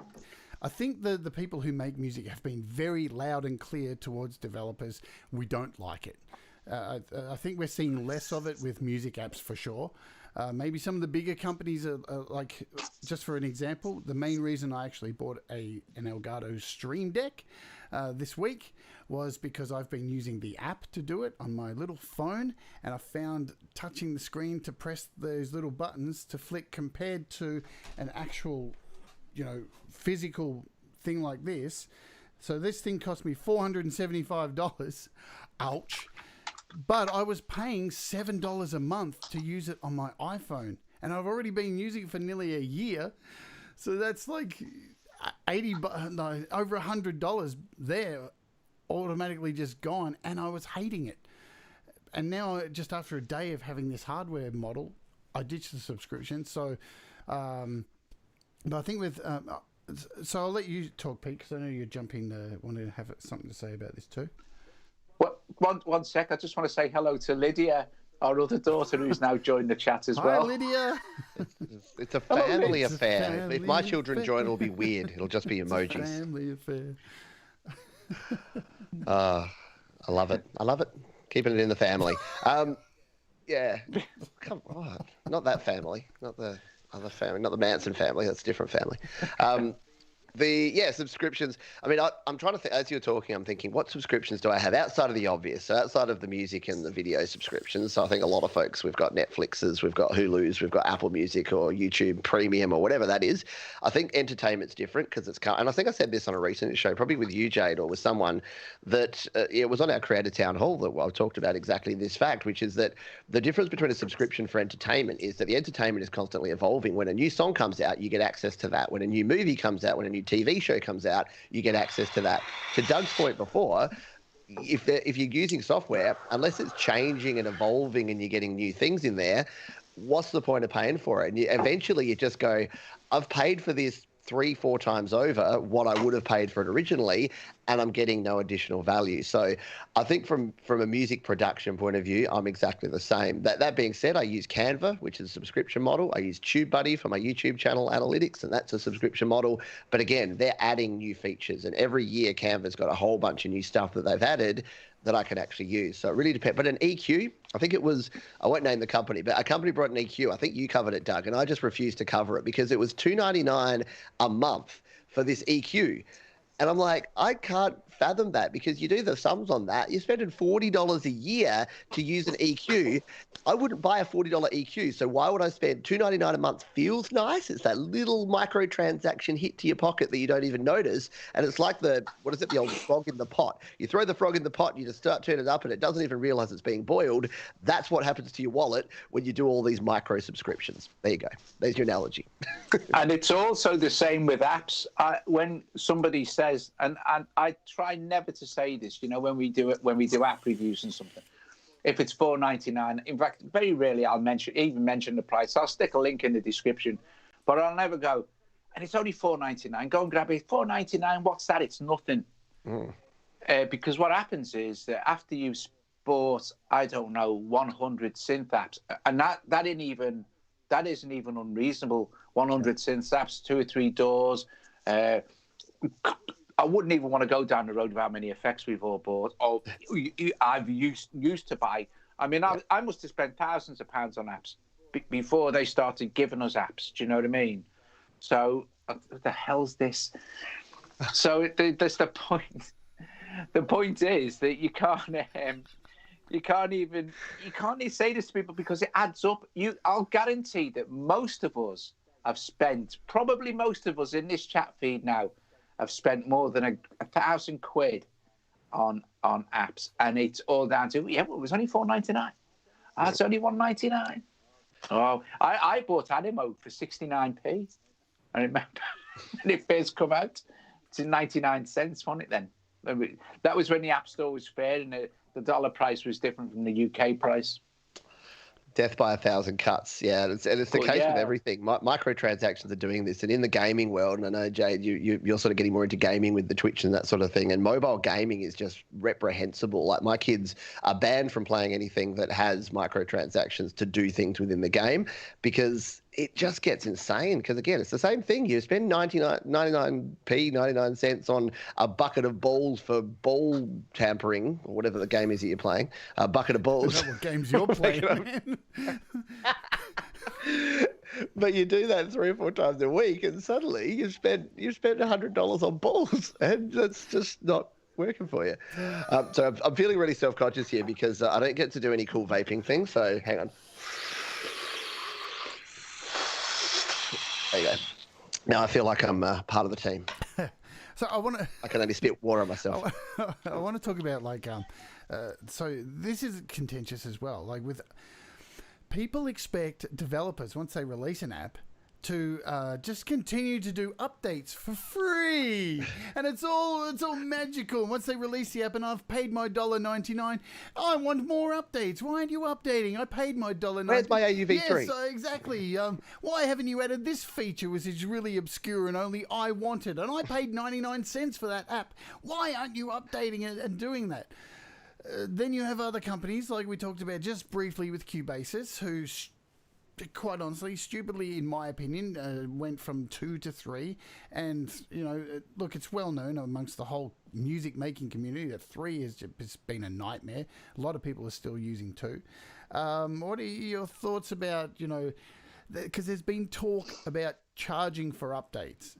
I think the people who make music have been very loud and clear towards developers. We don't like it. I think we're seeing less of it with music apps for sure. Maybe some of the bigger companies are like, just for an example, the main reason I actually bought an Elgato Stream Deck this week was because I've been using the app to do it on my little phone, and I found touching the screen to press those little buttons to flick compared to an actual, you know, physical thing like this. So this thing cost me $475. Ouch. But I was paying $7 a month to use it on my iPhone, and I've already been using it for nearly a year. So that's like over $100 there, automatically just gone, and I was hating it. And now, just after a day of having this hardware model, I ditched the subscription. So, but I think with so I'll let you talk, Pete, because I know you're jumping. Want to have something to say about this too. Well, one sec. I just want to say hello to Lydia, our other daughter, who's now joined the chat as well. Hi, Lydia. It's a family affair. If my children join, it'll be weird. It'll just be emojis. It's a family affair. I love it. Keeping it in the family. Yeah. Come on. Not that family. Not the other family. Not the Manson family. That's a different family. Subscriptions. I mean, I'm trying to think, as you're talking, I'm thinking, what subscriptions do I have outside of the obvious? So outside of the music and the video subscriptions, so I think a lot of folks, we've got Netflixes, we've got Hulus, we've got Apple Music or YouTube Premium or whatever that is. I think entertainment's different because it's, and I think I said this on a recent show, probably with you, Jade, or with someone that it was on our Creator Town Hall that I talked about exactly this fact, which is that the difference between a subscription for entertainment is that the entertainment is constantly evolving. When a new song comes out, you get access to that. When a new movie comes out, when a new TV show comes out, you get access to that. To Doug's point before, if you're using software, unless it's changing and evolving and you're getting new things in there, what's the point of paying for it? And eventually you just go, I've paid for this 3-4 times over what I would have paid for it originally, and I'm getting no additional value. So I think from a music production point of view, I'm exactly the same. That being said, I use Canva, which is a subscription model. I use TubeBuddy for my YouTube channel analytics, and that's a subscription model. But again, they're adding new features, and every year Canva's got a whole bunch of new stuff that they've added that I can actually use. So it really depends. But an EQ, I think it was, I won't name the company, but a company brought an EQ. I think you covered it, Doug, and I just refused to cover it because it was $2.99 a month for this EQ. And I'm like, I can't fathom that, because you do the sums on that. You're spending $40 a year to use an EQ. I wouldn't buy a $40 EQ, so why would I spend $2.99 a month? Feels nice. It's that little microtransaction hit to your pocket that you don't even notice. And it's like the old frog in the pot. You throw the frog in the pot and you just start turning it up and it doesn't even realize it's being boiled. That's what happens to your wallet when you do all these micro subscriptions. There you go. There's your analogy. And it's also the same with apps. When somebody says, and I try never to say this, when we do app reviews and something, if it's $4.99, in fact, very rarely I'll mention the price. I'll stick a link in the description, but I'll never go, and it's only $4.99. Go and grab it. $4.99. What's that? It's nothing. Because what happens is that after you've bought, I don't know, 100 synth apps, and that isn't even unreasonable. 100 synth apps, 2 or 3 doors. I wouldn't even want to go down the road of how many effects we've all bought. Or I've used to buy. I mean, I must have spent thousands of pounds on apps before they started giving us apps. Do you know what I mean? So what the hell's this? So that's the point. The point is that you can't even say this to people because it adds up. I'll guarantee that most of us have spent, probably most of us in this chat feed now, have spent more than £1,000 on apps, and it's all down to it was only $4.99. It's only $1.99. Oh, I bought Animo for 69p. I remember when it first come out. It's 99 cents, wasn't it then? That was when the App Store was fair and the dollar price was different from the UK price. Death by 1,000 cuts, yeah. And it's the case with everything. Microtransactions are doing this. And in the gaming world, and I know, Jade, you're sort of getting more into gaming with the Twitch and that sort of thing, and mobile gaming is just reprehensible. Like, my kids are banned from playing anything that has microtransactions to do things within the game, because it just gets insane. Because, again, it's the same thing. You spend 99 cents on a bucket of balls for ball tampering, or whatever the game is that you're playing. A bucket of balls. Is that what games you're playing, man? But you do that 3 or 4 times a week, and suddenly you've spent $100 on balls, and that's just not working for you. So I'm feeling really self-conscious here because I don't get to do any cool vaping things. So hang on. There you go. Now I feel like I'm part of the team. So I can only spit water on myself. I want to talk about so this is contentious as well. Like, with people expect developers, once they release an app, to just continue to do updates for free, and it's all magical. Once they release the app, and I've paid my $1.99, I want more updates. Why aren't you updating? I paid my $1.99. Where's my AUV3? Yes, exactly. Why haven't you added this feature, which is really obscure and only I wanted? And I paid 99 cents for that app. Why aren't you updating it and doing that? Then you have other companies, like we talked about just briefly with Cubasis, who quite honestly, stupidly, in my opinion, went from 2 to 3. And, look, it's well known amongst the whole music making community that 3 has just been a nightmare. A lot of people are still using 2. What are your thoughts about, because there's been talk about charging for updates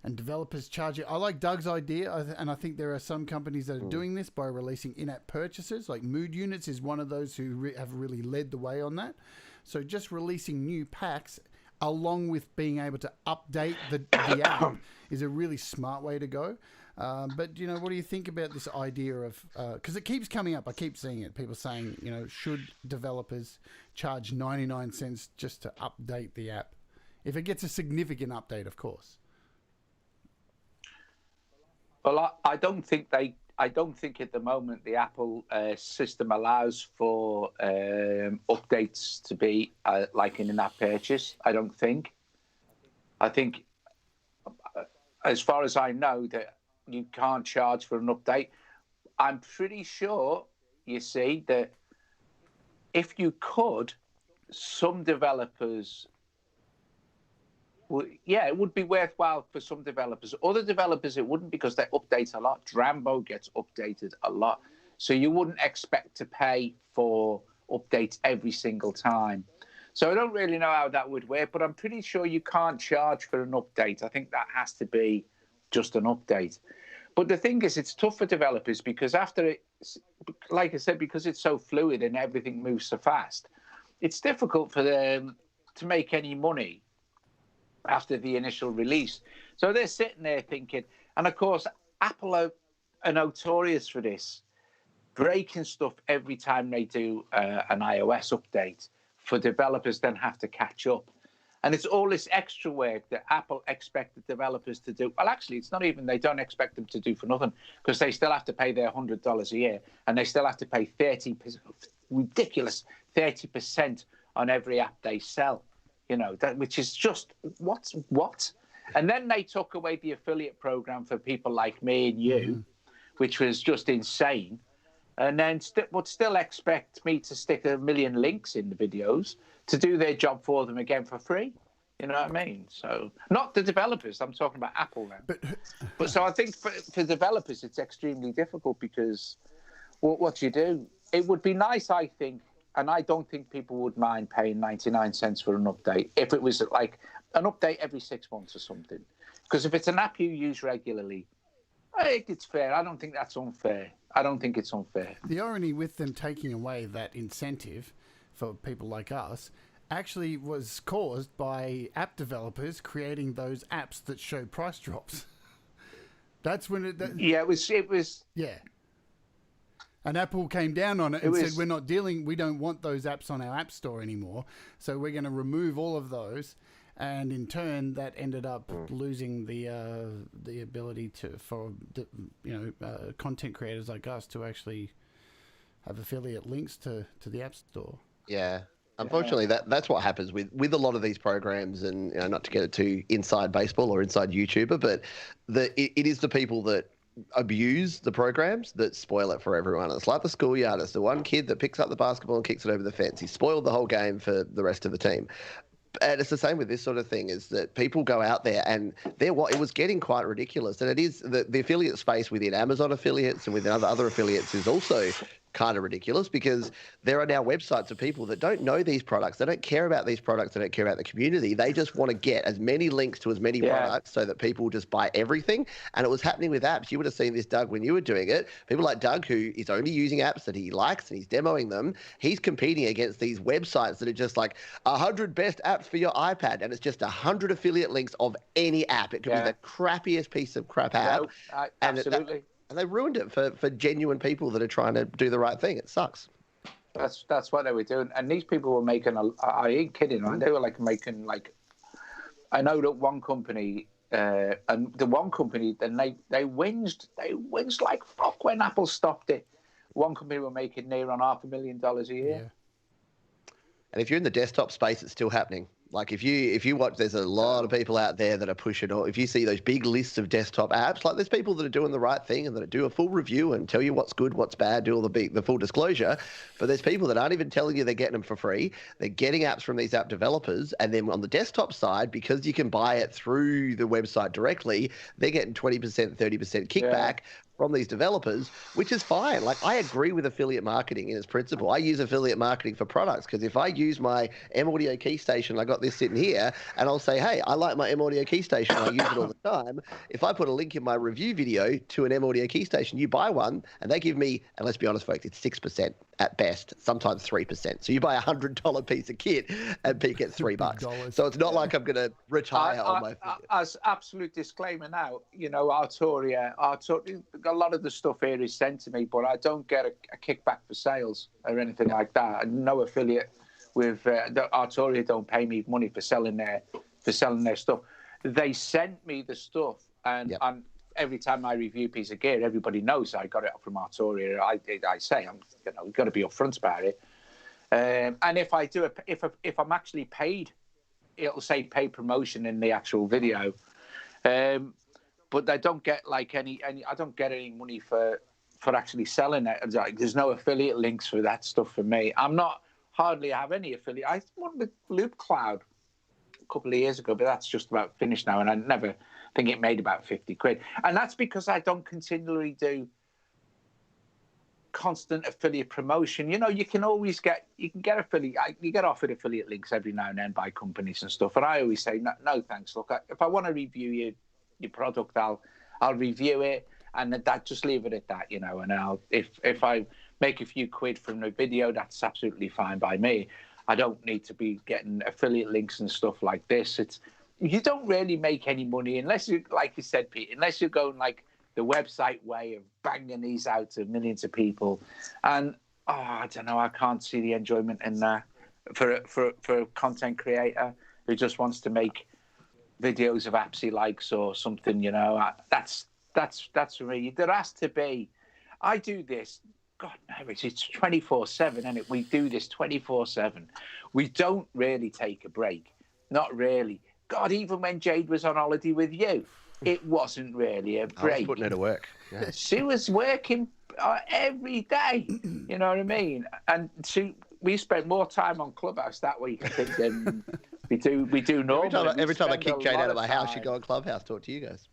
and developers charging. I like Doug's idea, and I think there are some companies that are doing this by releasing in-app purchases. Like Mood Units is one of those who have really led the way on that. So just releasing new packs along with being able to update the app is a really smart way to go. But, what do you think about this idea of, because it keeps coming up, I keep seeing it, people saying, should developers charge 99 cents just to update the app? If it gets a significant update, of course. Well, I don't think I don't think at the moment the Apple system allows for updates to be like an in-app purchase. I don't think. I think, as far as I know, that you can't charge for an update. I'm pretty sure, you see, that if you could, some developers, it would be worthwhile for some developers. Other developers, it wouldn't, because they update a lot. Drambo gets updated a lot. So you wouldn't expect to pay for updates every single time. So I don't really know how that would work, but I'm pretty sure you can't charge for an update. I think that has to be just an update. But the thing is, it's tough for developers because after it, like I said, because it's so fluid and everything moves so fast, it's difficult for them to make any money after the initial release. So they're sitting there thinking, and of course, Apple are notorious for this, breaking stuff every time they do an iOS update for developers then have to catch up. And it's all this extra work that Apple expect the developers to do. Well, actually, it's not even, they don't expect them to do for nothing, because they still have to pay their $100 a year, and they still have to pay ridiculous 30% on every app they sell. You know, which is just, what? And then they took away the affiliate program for people like me and you, which was just insane. And then would still expect me to stick 1 million links in the videos to do their job for them again for free. You know what I mean? So, not the developers, I'm talking about Apple now. But so I think for developers, it's extremely difficult because what you do, it would be nice, I think, and I don't think people would mind paying 99 cents for an update if it was like an update every 6 months or something. Because if it's an app you use regularly, I think it's fair. I don't think that's unfair. I don't think it's unfair. The irony with them taking away that incentive for people like us actually was caused by app developers creating those apps that show price drops. That's when it was. Yeah. And Apple came down on it and said, we don't want those apps on our app store anymore. So we're going to remove all of those. And in turn, that ended up losing the ability for content creators like us to actually have affiliate links to the App Store. Yeah. Unfortunately, that's what happens with a lot of these programs, and not to get it too inside baseball or inside YouTuber, but it is the people that abuse the programs that spoil it for everyone. It's like the schoolyard. It's the one kid that picks up the basketball and kicks it over the fence. He spoiled the whole game for the rest of the team. And it's the same with this sort of thing, is that people go out there and it was getting quite ridiculous. And it is the affiliate space within Amazon affiliates and within other affiliates is also kind of ridiculous, because there are now websites of people that don't know these products. They don't care about these products. They don't care about the community. They just want to get as many links to as many products so that people just buy everything. And it was happening with apps. You would have seen this, Doug, when you were doing it. People like Doug, who is only using apps that he likes and he's demoing them. He's competing against these websites that are just like 100 best apps for your iPad. And it's just 100 affiliate links of any app. It could be the crappiest piece of crap app. No, absolutely. And they ruined it for genuine people that are trying to do the right thing. It sucks. That's what they were doing. And these people were making, I ain't kidding, right? They were making I know that one company, and the one company, then they whinged like fuck when Apple stopped it. One company were making near on $500,000 a year. Yeah. And if you're in the desktop space, it's still happening. Like if you watch, there's a lot of people out there that are pushing it. If you see those big lists of desktop apps, like there's people that are doing the right thing and that do a full review and tell you what's good, what's bad, do all the full disclosure. But there's people that aren't even telling you they're getting them for free. They're getting apps from these app developers, and then on the desktop side, because you can buy it through the website directly, they're getting 20%, 30% kickback from these developers, which is fine. Like, I agree with affiliate marketing in its principle. I use affiliate marketing for products, because if I use my M Audio key station, I got this sitting here, and I'll say, hey, I like my M Audio key station, I use it all the time. If I put a link in my review video to an M Audio key station, you buy one, and they give me, and let's be honest, folks, it's 6% at best, sometimes 3%. So you buy $100 piece of kit and pick it $3. So it's not like I'm going to retire on my affiliate. As absolute disclaimer now, Arturia, a lot of the stuff here is sent to me, but I don't get a kickback for sales or anything like that. No affiliate with Arturia don't pay me money for selling their stuff. They sent me the stuff, and every time I review a piece of gear, everybody knows I got it from Arturia. I say we've got to be upfront about it. And if I do if I'm actually paid, it'll say paid promotion in the actual video. But I don't get any. I don't get any money for actually selling it. There's no affiliate links for that stuff for me. Hardly have any affiliate. I won with Loop Cloud a couple of years ago, but that's just about finished now. And I never think it made about 50 quid. And that's because I don't continually do constant affiliate promotion. You can always get offered affiliate links every now and then by companies and stuff. And I always say no thanks. Look, if I want to review your product, I'll review it, and that just leave it at that, And I'll if I make a few quid from the video, that's absolutely fine by me. I don't need to be getting affiliate links and stuff like this. You don't really make any money unless you, like you said, Pete, unless you're going like the website way of banging these out to millions of people. And I don't know, I can't see the enjoyment in that for a content creator who just wants to make videos of apps he likes or something. That's for me. There has to be. I do this. God no, it's 24/7, and we do this 24/7. We don't really take a break, not really. God, even when Jade was on holiday with you, it wasn't really a break. I was putting her to work. Yeah. She was working every day. You know what I mean? And we spent more time on Clubhouse that week, I think, than we do normally. Every time I kick Jade out of my house, she'd go on Clubhouse, talk to you guys.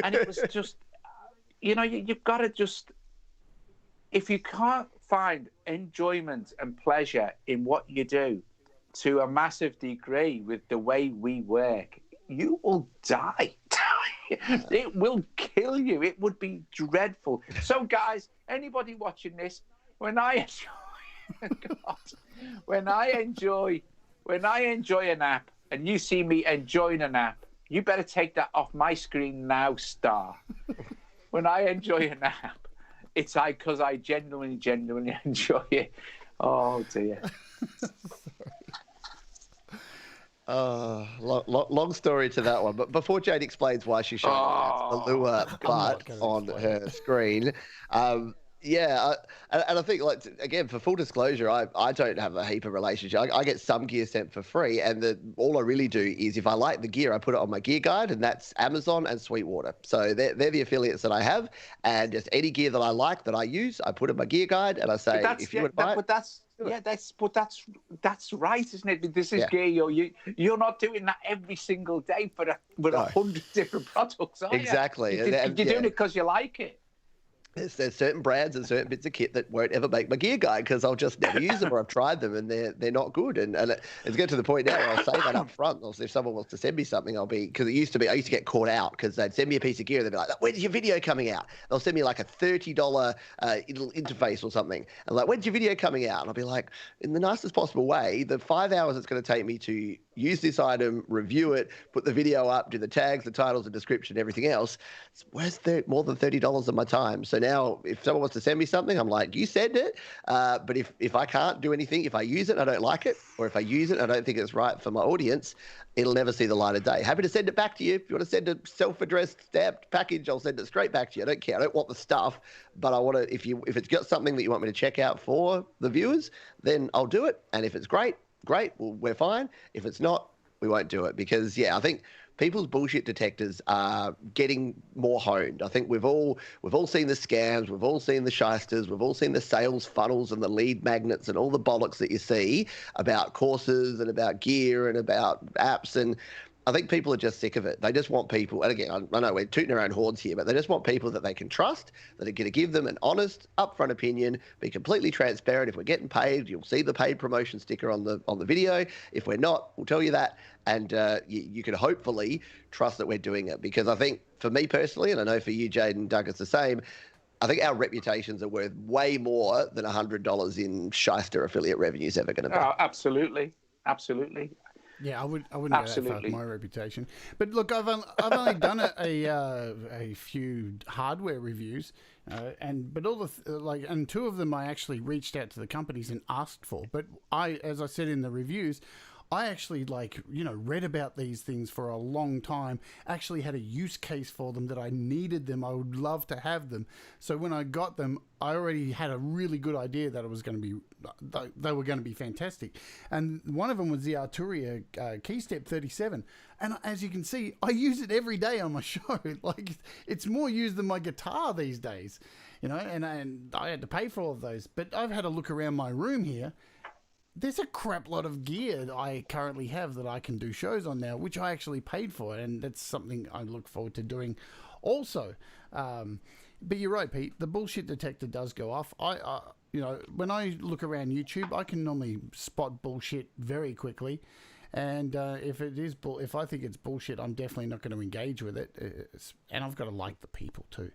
And it was just, you've got to just, if you can't find enjoyment and pleasure in what you do to a massive degree with the way we work, you will die. It will kill you. It would be dreadful. So, guys, anybody watching this, when I enjoy an app and you see me enjoying an app, you better take that off my screen now, Starr. When I enjoy an app, it's because I genuinely enjoy it. Oh, dear. Long story to that one. But before Jade explains why she showed the lure part on her screen, and I think, again, for full disclosure, I don't have a heap of relationship. I get some gear sent for free, and all I really do is if I like the gear, I put it on my gear guide, and that's Amazon and Sweetwater. So they're the affiliates that I have, and just any gear that I like that I use, I put in my gear guide, and I say if you would buy it. That's right, isn't it? This is gear you're not doing that every single day for 100 different products, are you? Exactly. You're doing it because you like it. There's certain brands and certain bits of kit that won't ever make my gear guide because I'll just never use them, or I've tried them and they're not good. And it's getting to the point now where I'll say that up front. Also, if someone wants to send me something, because I used to get caught out because they'd send me a piece of gear and they'd be like, "When's your video coming out?" They'll send me like a $30 little interface or something. And like, "When's your video coming out?" And I'll be like, in the nicest possible way, the 5 hours it's going to take me to use this item, review it, put the video up, do the tags, the titles, the description, everything else, it's worth more than $30 of my time. So now if someone wants to send me something, I'm like, you send it. But if I can't do anything, if I use it and I don't like it, or if I use it and I don't think it's right for my audience, it'll never see the light of day. Happy to send it back to you. If you want to send a self-addressed stamped package, I'll send it straight back to you. I don't care. I don't want the stuff, but I want to, if it's got something that you want me to check out for the viewers, then I'll do it. And if it's great, well, we're fine. If it's not, we won't do it because, I think people's bullshit detectors are getting more honed. I think we've all seen the scams, we've all seen the shysters, we've all seen the sales funnels and the lead magnets and all the bollocks that you see about courses and about gear and about apps. And I think people are just sick of it. They just want people, and again, I know we're tooting our own horns here, but they just want people that they can trust, that are going to give them an honest, upfront opinion, be completely transparent. If we're getting paid, you'll see the paid promotion sticker on the video. If we're not, we'll tell you that, and you can hopefully trust that we're doing it. Because I think, for me personally, and I know for you, Jade and Doug, it's the same, I think our reputations are worth way more than $100 in shyster affiliate revenue is ever going to be. Oh, absolutely. Yeah, I wouldn't go that far with my reputation. But look, I've only done a few hardware reviews, but all and two of them I actually reached out to the companies and asked for. But as I said in the reviews, I actually read about these things for a long time, actually had a use case for them that I needed them. I would love to have them. So when I got them, I already had a really good idea that it was going to be, they were going to be fantastic. And one of them was the Arturia Keystep 37. And as you can see, I use it every day on my show. Like, it's more used than my guitar these days, and I had to pay for all of those. But I've had a look around my room here. There's a crap lot of gear that I currently have that I can do shows on now, which I actually paid for, and that's something I look forward to doing also. But you're right, Pete. The bullshit detector does go off. When I look around YouTube, I can normally spot bullshit very quickly. And if I think it's bullshit, I'm definitely not going to engage with it. And I've got to like the people too.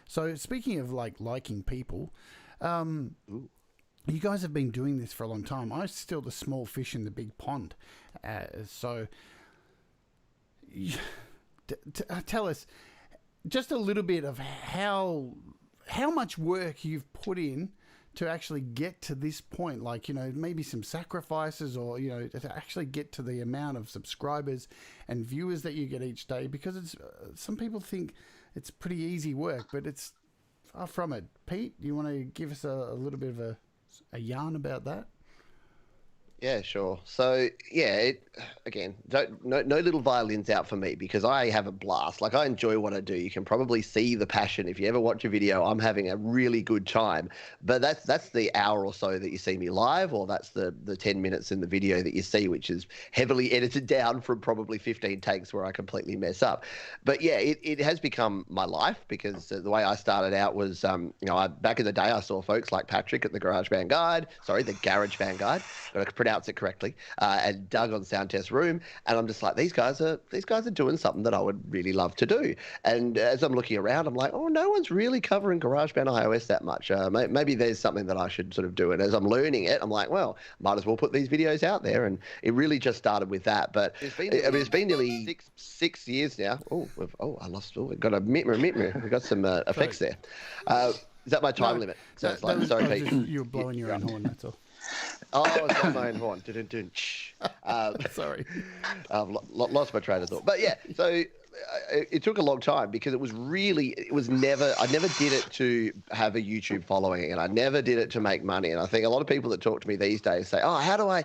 So speaking of liking people, you guys have been doing this for a long time. I'm still the small fish in the big pond. Tell us just a little bit of how much work you've put in to actually get to this point. Maybe some sacrifices or, to actually get to the amount of subscribers and viewers that you get each day. Because some people think it's pretty easy work, but it's far from it. Pete, you want to give us a little bit of a yarn about that? Yeah, sure. So, yeah, no little violins out for me because I have a blast. I enjoy what I do. You can probably see the passion. If you ever watch a video, I'm having a really good time. But that's the hour or so that you see me live, or that's the 10 minutes in the video that you see, which is heavily edited down from probably 15 takes where I completely mess up. But, yeah, it has become my life because the way I started out was, back in the day, I saw folks like Patrick at the GarageBand Guide. Sorry, the GarageBand Guide. Got to pronounce it correctly, and Doug on Sound Test Room, and I'm just like, these guys are doing something that I would really love to do. And as I'm looking around, I'm like, oh, no one's really covering GarageBand iOS that much. Maybe there's something that I should sort of do. And as I'm learning it, I'm like, well, might as well put these videos out there. And it really just started with that. But it's been nearly six years now. I lost. We've got a mitmer. We've got some effects there. Is that my time limit? So sorry, Pete. You were blowing your own horn. That's all. Oh, it's not my own horn. Sorry. I've lost my train of thought. But yeah, so it took a long time because I never did it to have a YouTube following, and I never did it to make money. And I think a lot of people that talk to me these days say, oh, how do I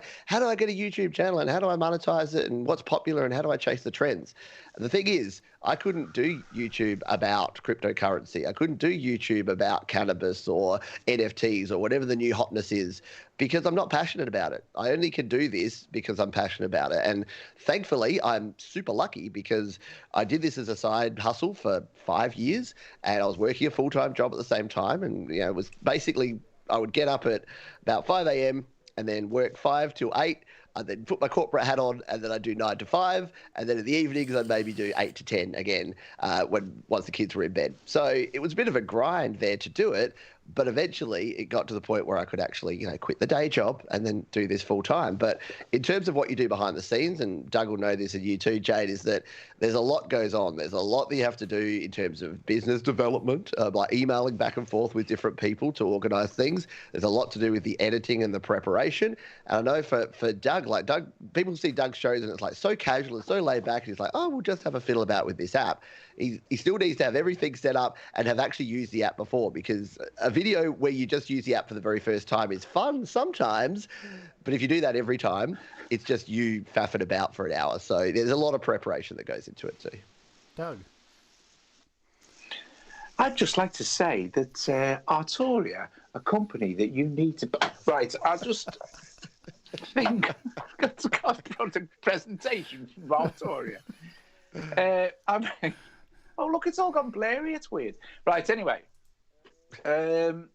get a YouTube channel, and how do I monetize it, and what's popular, and how do I chase the trends? And the thing is, I couldn't do YouTube about cryptocurrency. I couldn't do YouTube about cannabis or NFTs or whatever the new hotness is because I'm not passionate about it. I only can do this because I'm passionate about it. And thankfully, I'm super lucky because I did this as a side hustle for 5 years and I was working a full-time job at the same time. And, it was basically, I would get up at about 5 a.m. and then work 5 till 8. I'd then put my corporate hat on, and then I'd do 9 to 5, and then in the evenings I'd maybe do 8 to 10 again once the kids were in bed. So it was a bit of a grind there to do it, but eventually it got to the point where I could actually, quit the day job and then do this full time. But in terms of what you do behind the scenes, and Doug will know this and you too, Jade, is that there's a lot goes on. There's a lot that you have to do in terms of business development, like emailing back and forth with different people to organize things. There's a lot to do with the editing and the preparation. And I know for Doug, people see Doug's shows and it's like so casual and so laid back. And he's like, oh, we'll just have a fiddle about with this app. He still needs to have everything set up and have actually used the app before, because a video where you just use the app for the very first time is fun sometimes, but if you do that every time, it's just you faffing about for an hour. So there's a lot of preparation that goes into it too. Doug? I'd just like to say that Arturia, a company that you need to... Right, I'll just... think I've got a presentation from Arturia. Oh, look, it's all gone blurry. It's weird. Right, anyway. I've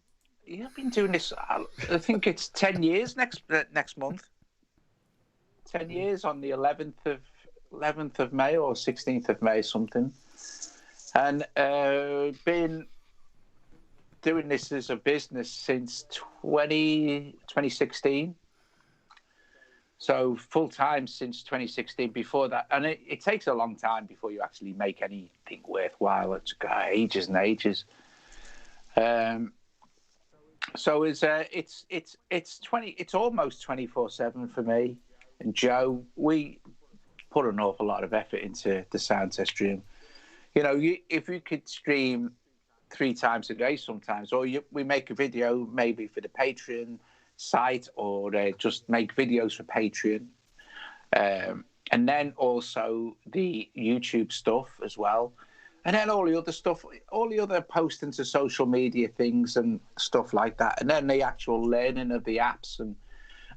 been doing this, I think it's 10 years next month. 10 years on the 11th of May or 16th of May, something. And been doing this as a business since 2016. So full-time since 2016. Before that, and it takes a long time before you actually make anything worthwhile. It's got ages and ages. So it's almost 24/7 for me. and Joe, we put an awful lot of effort into the sound test stream. You know, if you could stream 3 times a day sometimes, or we make a video maybe for the Patreon site, or just make videos for Patreon. And then also the YouTube stuff as well. And then all the other stuff, all the other posting to social media things and stuff like that. And then the actual learning of the apps. And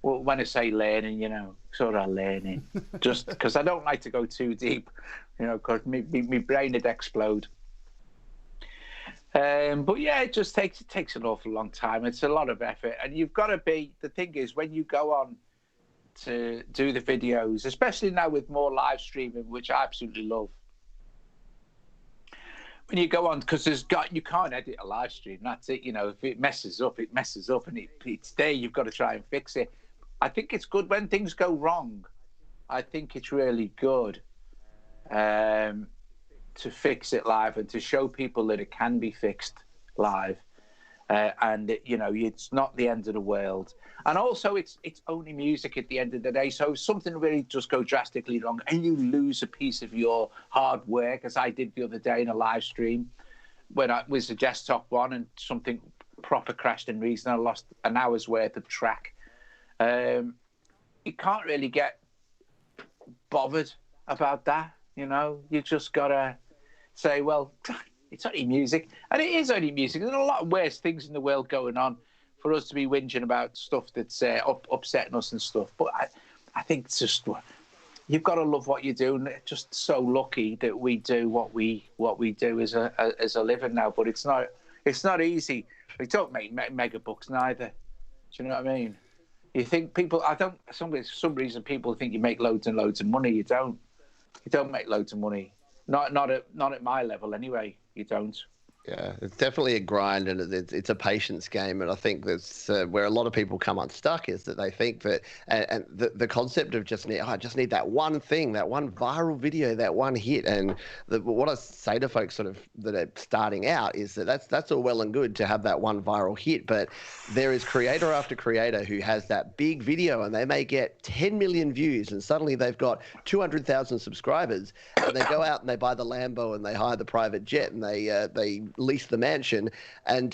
well, when I say learning, you know, sort of learning, just because I don't like to go too deep, you know, because my brain would explode. But yeah, it takes an awful long time. It's a lot of effort. And you've got to be, the thing is, when you go on to do the videos, especially now with more live streaming, which I absolutely love. When you go on, because you can't edit a live stream. That's it. You know, if it messes up, it messes up, and it's there. You've got to try and fix it. I think it's good when things go wrong. I think it's really good to fix it live and to show people that it can be fixed live. And you know, it's not the end of the world. And also, it's only music at the end of the day. So if something really does go drastically wrong and you lose a piece of your hard work, as I did the other day in a live stream, when I was a desktop one and something proper crashed in Reason, I lost an hour's worth of track. You can't really get bothered about that. You know, you just gotta say, well, it's only music, and it is only music. There's a lot of worse things in the world going on for us to be whinging about stuff that's upsetting us and stuff. But I think it's just, you've got to love what you do, and just so lucky that we do what we do as a living now. But it's not easy. We don't make mega bucks neither. Do you know what I mean? You think people? For some reason people think you make loads and loads of money. You don't. You don't make loads of money. Not at my level anyway. You don't. Yeah, it's definitely a grind, and it's a patience game. And I think that's where a lot of people come unstuck, is that they think that, and the concept of I just need that one thing, that one viral video, that one hit. And what I say to folks sort of that are starting out is that that's all well and good to have that one viral hit, but there is creator after creator who has that big video, and they may get 10 million views, and suddenly they've got 200,000 subscribers, and they go out and they buy the Lambo and they hire the private jet and they lease the mansion, and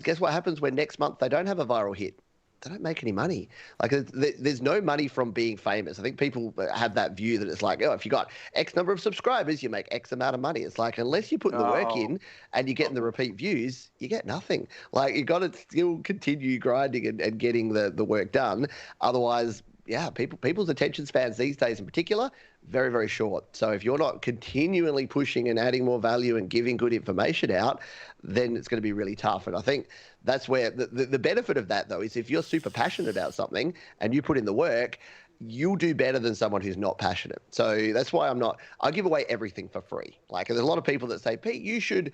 guess what happens when next month they don't have a viral hit? They don't make any money. Like, there's no money from being famous. I think people have that view that it's like, oh, if you got X number of subscribers, you make X amount of money. It's like, unless you put the work in and you're getting the repeat views, you get nothing. Like, you got to still continue grinding and getting the work done. Otherwise, yeah, people's attention spans these days in particular, very, very short. So if you're not continually pushing and adding more value and giving good information out, then it's going to be really tough. And I think that's where the benefit of that, though, is if you're super passionate about something and you put in the work, you'll do better than someone who's not passionate. So that's why I give away everything for free. Like, there's a lot of people that say, Pete, you should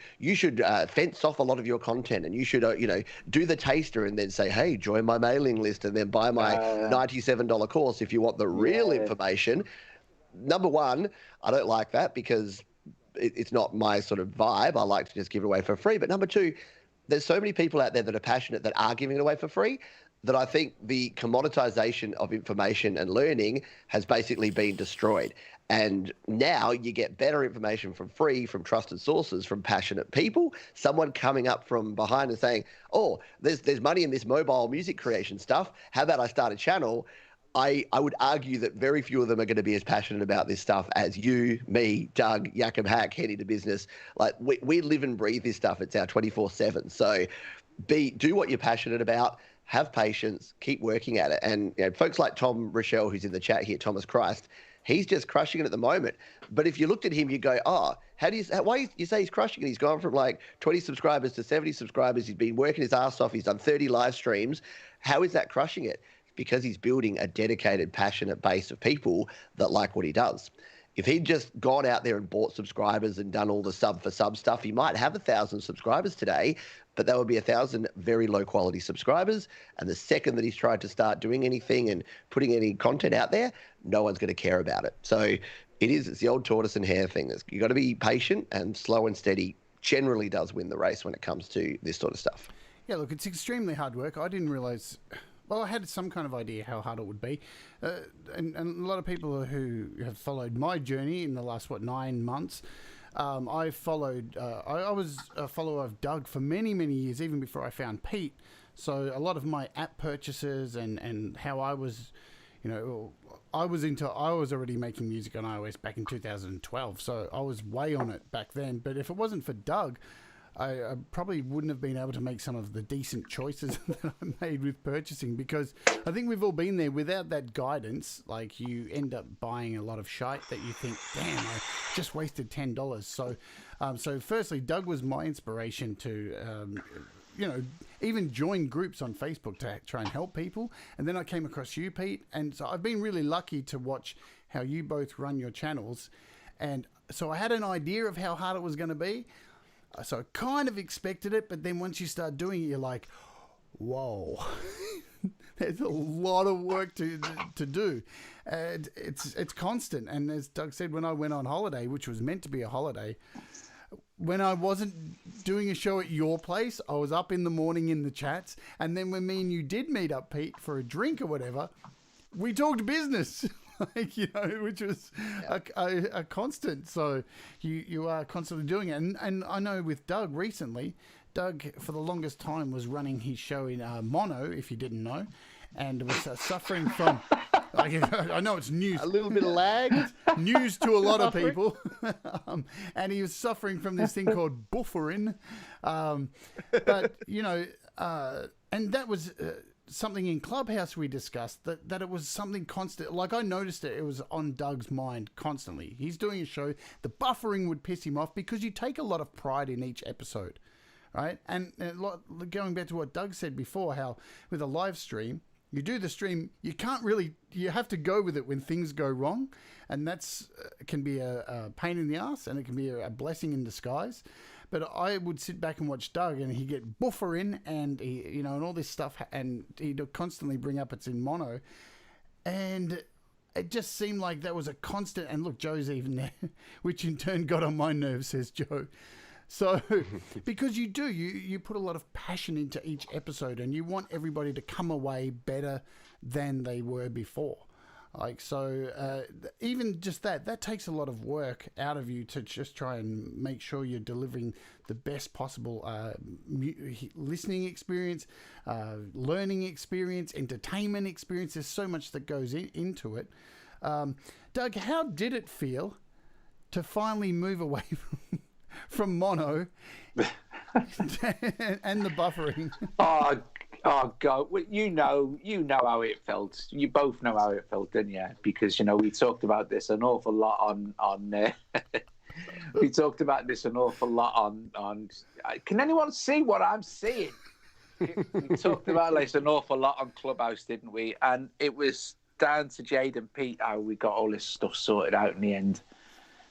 fence off a lot of your content, and you should, do the taster and then say, hey, join my mailing list and then buy my $97 course if you want the real information. Number one, I don't like that because it's not my sort of vibe. I like to just give it away for free. But number two, there's so many people out there that are passionate that are giving it away for free, that I think the commoditization of information and learning has basically been destroyed. And now you get better information from free, from trusted sources, from passionate people. Someone coming up from behind and saying, oh, there's money in this mobile music creation stuff. How about I start a channel? I would argue that very few of them are going to be as passionate about this stuff as you, me, Doug, Yakum Hack, Head Into Business. Like, we live and breathe this stuff. It's our 24/7. So do what you're passionate about. Have patience, keep working at it. And folks like Tom Rochelle, who's in the chat here, Thomas Christ, he's just crushing it at the moment. But if you looked at him, you go, oh, why you say he's crushing it? He's gone from like 20 subscribers to 70 subscribers. He's been working his ass off. He's done 30 live streams. How is that crushing it? Because he's building a dedicated, passionate base of people that like what he does. If he'd just gone out there and bought subscribers and done all the sub for sub stuff, he might have 1,000 subscribers today, but that would be 1,000 very low quality subscribers. And the second that he's tried to start doing anything and putting any content out there, no one's going to care about it. So it's the old tortoise and hare thing. You've got to be patient, and slow and steady generally does win the race when it comes to this sort of stuff. Yeah, look, it's extremely hard work. I didn't realize, well, I had some kind of idea how hard it would be. And a lot of people who have followed my journey in the last, 9 months, I followed, I was a follower of Doug for many, many years, even before I found Pete. So a lot of my app purchases and how I was, I was already making music on iOS back in 2012. So I was way on it back then. But if it wasn't for Doug, I probably wouldn't have been able to make some of the decent choices that I made with purchasing, because I think we've all been there. Without that guidance, like, you end up buying a lot of shite that you think, damn, I just wasted $10. So firstly, Doug was my inspiration to, even join groups on Facebook to try and help people. And then I came across you, Pete. And so I've been really lucky to watch how you both run your channels. And so I had an idea of how hard it was going to be. So I kind of expected it, but then once you start doing it, you're like, whoa, there's a lot of work to do. And it's constant. And as Doug said, when I went on holiday, which was meant to be a holiday, when I wasn't doing a show at your place, I was up in the morning in the chats. And then when me and you did meet up, Pete, for a drink or whatever, we talked business. Which was a constant. So you are constantly doing it. And I know with Doug recently, Doug for the longest time was running his show in mono, if you didn't know, and was suffering from, I know it's news. A little bit of lag. News to a lot of people. And he was suffering from this thing called buffering. But, and that was... something in Clubhouse we discussed, that it was something constant. Like, I noticed it was on Doug's mind constantly. He's doing a show, the buffering would piss him off because you take a lot of pride in each episode, right? And going back to what Doug said before, how with a live stream, you do the stream, you have to go with it when things go wrong. And that's can be a pain in the ass, and it can be a blessing in disguise. But I would sit back and watch Doug, and he'd get buffering and and all this stuff, and he'd constantly bring up it's in mono, and it just seemed like that was a constant. And look, Joe's even there, which in turn got on my nerves, says Joe. So because you put a lot of passion into each episode, and you want everybody to come away better than they were before. Even just that takes a lot of work out of you to just try and make sure you're delivering the best possible listening experience, learning experience, entertainment experience. There's so much that goes into it. Doug, how did it feel to finally move away from mono and the buffering? Oh God! Well, you know how it felt. You both know how it felt, didn't you? Because we talked about this an awful lot on. We talked about this an awful lot on. Can anyone see what I'm seeing? We talked about this an awful lot on Clubhouse, didn't we? And it was down to Jade and Pete how we got all this stuff sorted out in the end.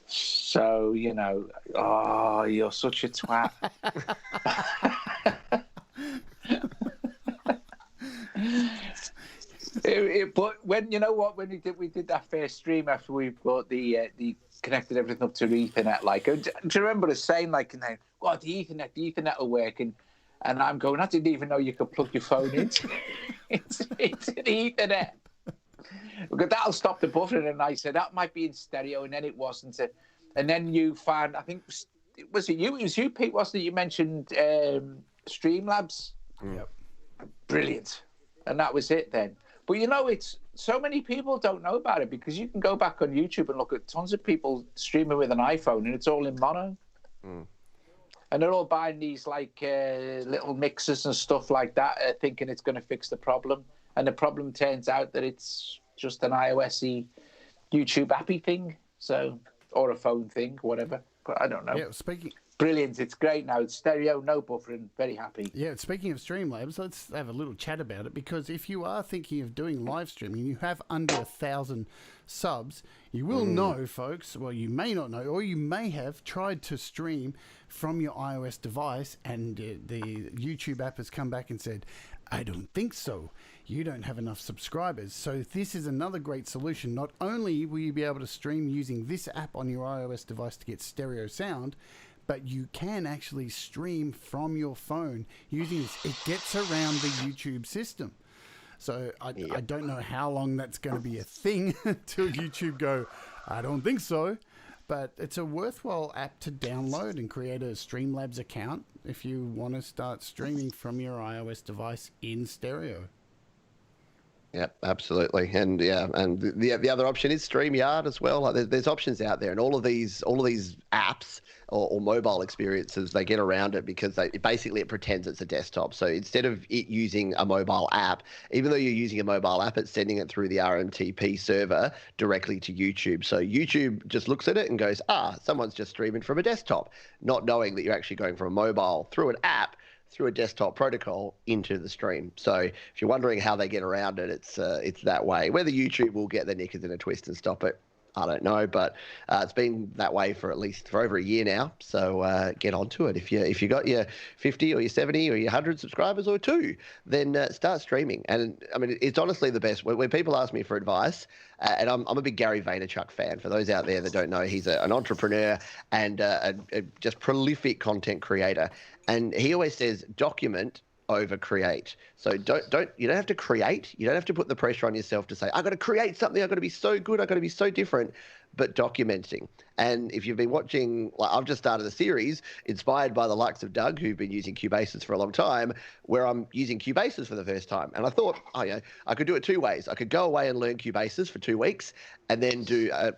So you're such a twat. But when we did that first stream after we brought the connected everything up to Ethernet, do you remember us saying the Ethernet will work, and I'm going, I didn't even know you could plug your phone into the Ethernet because that'll stop the buffering. And I said that might be in stereo, and then it wasn't. And then you found, I think it was you, Pete, wasn't it? You mentioned Streamlabs. Yep. Brilliant. And that was it then. But it's so many people don't know about it, because you can go back on YouTube and look at tons of people streaming with an iPhone, and it's all in mono. Mm. And they're all buying these little mixers and stuff like that, thinking it's going to fix the problem. And the problem turns out that it's just an iOS-y YouTube appy thing, or a phone thing, whatever. But I don't know. Yeah, Brilliant. It's great now. It's stereo, no buffering. Very happy. Yeah, speaking of Streamlabs, let's have a little chat about it, because if you are thinking of doing live streaming, you have under 1,000 subs, you will know, folks, well, you may not know, or you may have tried to stream from your iOS device, and the YouTube app has come back and said, I don't think so. You don't have enough subscribers. So this is another great solution. Not only will you be able to stream using this app on your iOS device to get stereo sound, but you can actually stream from your phone using this. It gets around the YouTube system. So I don't know how long that's going to be a thing until YouTube go, I don't think so. But it's a worthwhile app to download and create a Streamlabs account if you want to start streaming from your iOS device in stereo. Yeah, absolutely, and the other option is StreamYard as well. Like there's options out there, and all of these apps or mobile experiences, they get around it because it pretends it's a desktop. So instead of it using a mobile app, even though you're using a mobile app, it's sending it through the RMTP server directly to YouTube. So YouTube just looks at it and goes, someone's just streaming from a desktop, not knowing that you're actually going from a mobile through an app through a desktop protocol into the stream. So if you're wondering how they get around it, it's that way. Whether YouTube will get their knickers in a twist and stop it, I don't know, but it's been that way for over a year now. So get onto it. If you got your 50 or your 70 or your 100 subscribers or 2, then start streaming. And I mean, it's honestly the best. When people ask me for advice, and I'm a big Gary Vaynerchuk fan. For those out there that don't know, he's an entrepreneur and a just prolific content creator. And he always says, document over create. So you don't have to create. You don't have to put the pressure on yourself to say, I've got to create something. I've got to be so good. I've got to be so different. But documenting. And if you've been watching, like I've just started a series inspired by the likes of Doug, who've been using Cubasis for a long time, where I'm using Cubasis for the first time. And I thought, I could do it 2 ways. I could go away and learn Cubasis for 2 weeks and then do a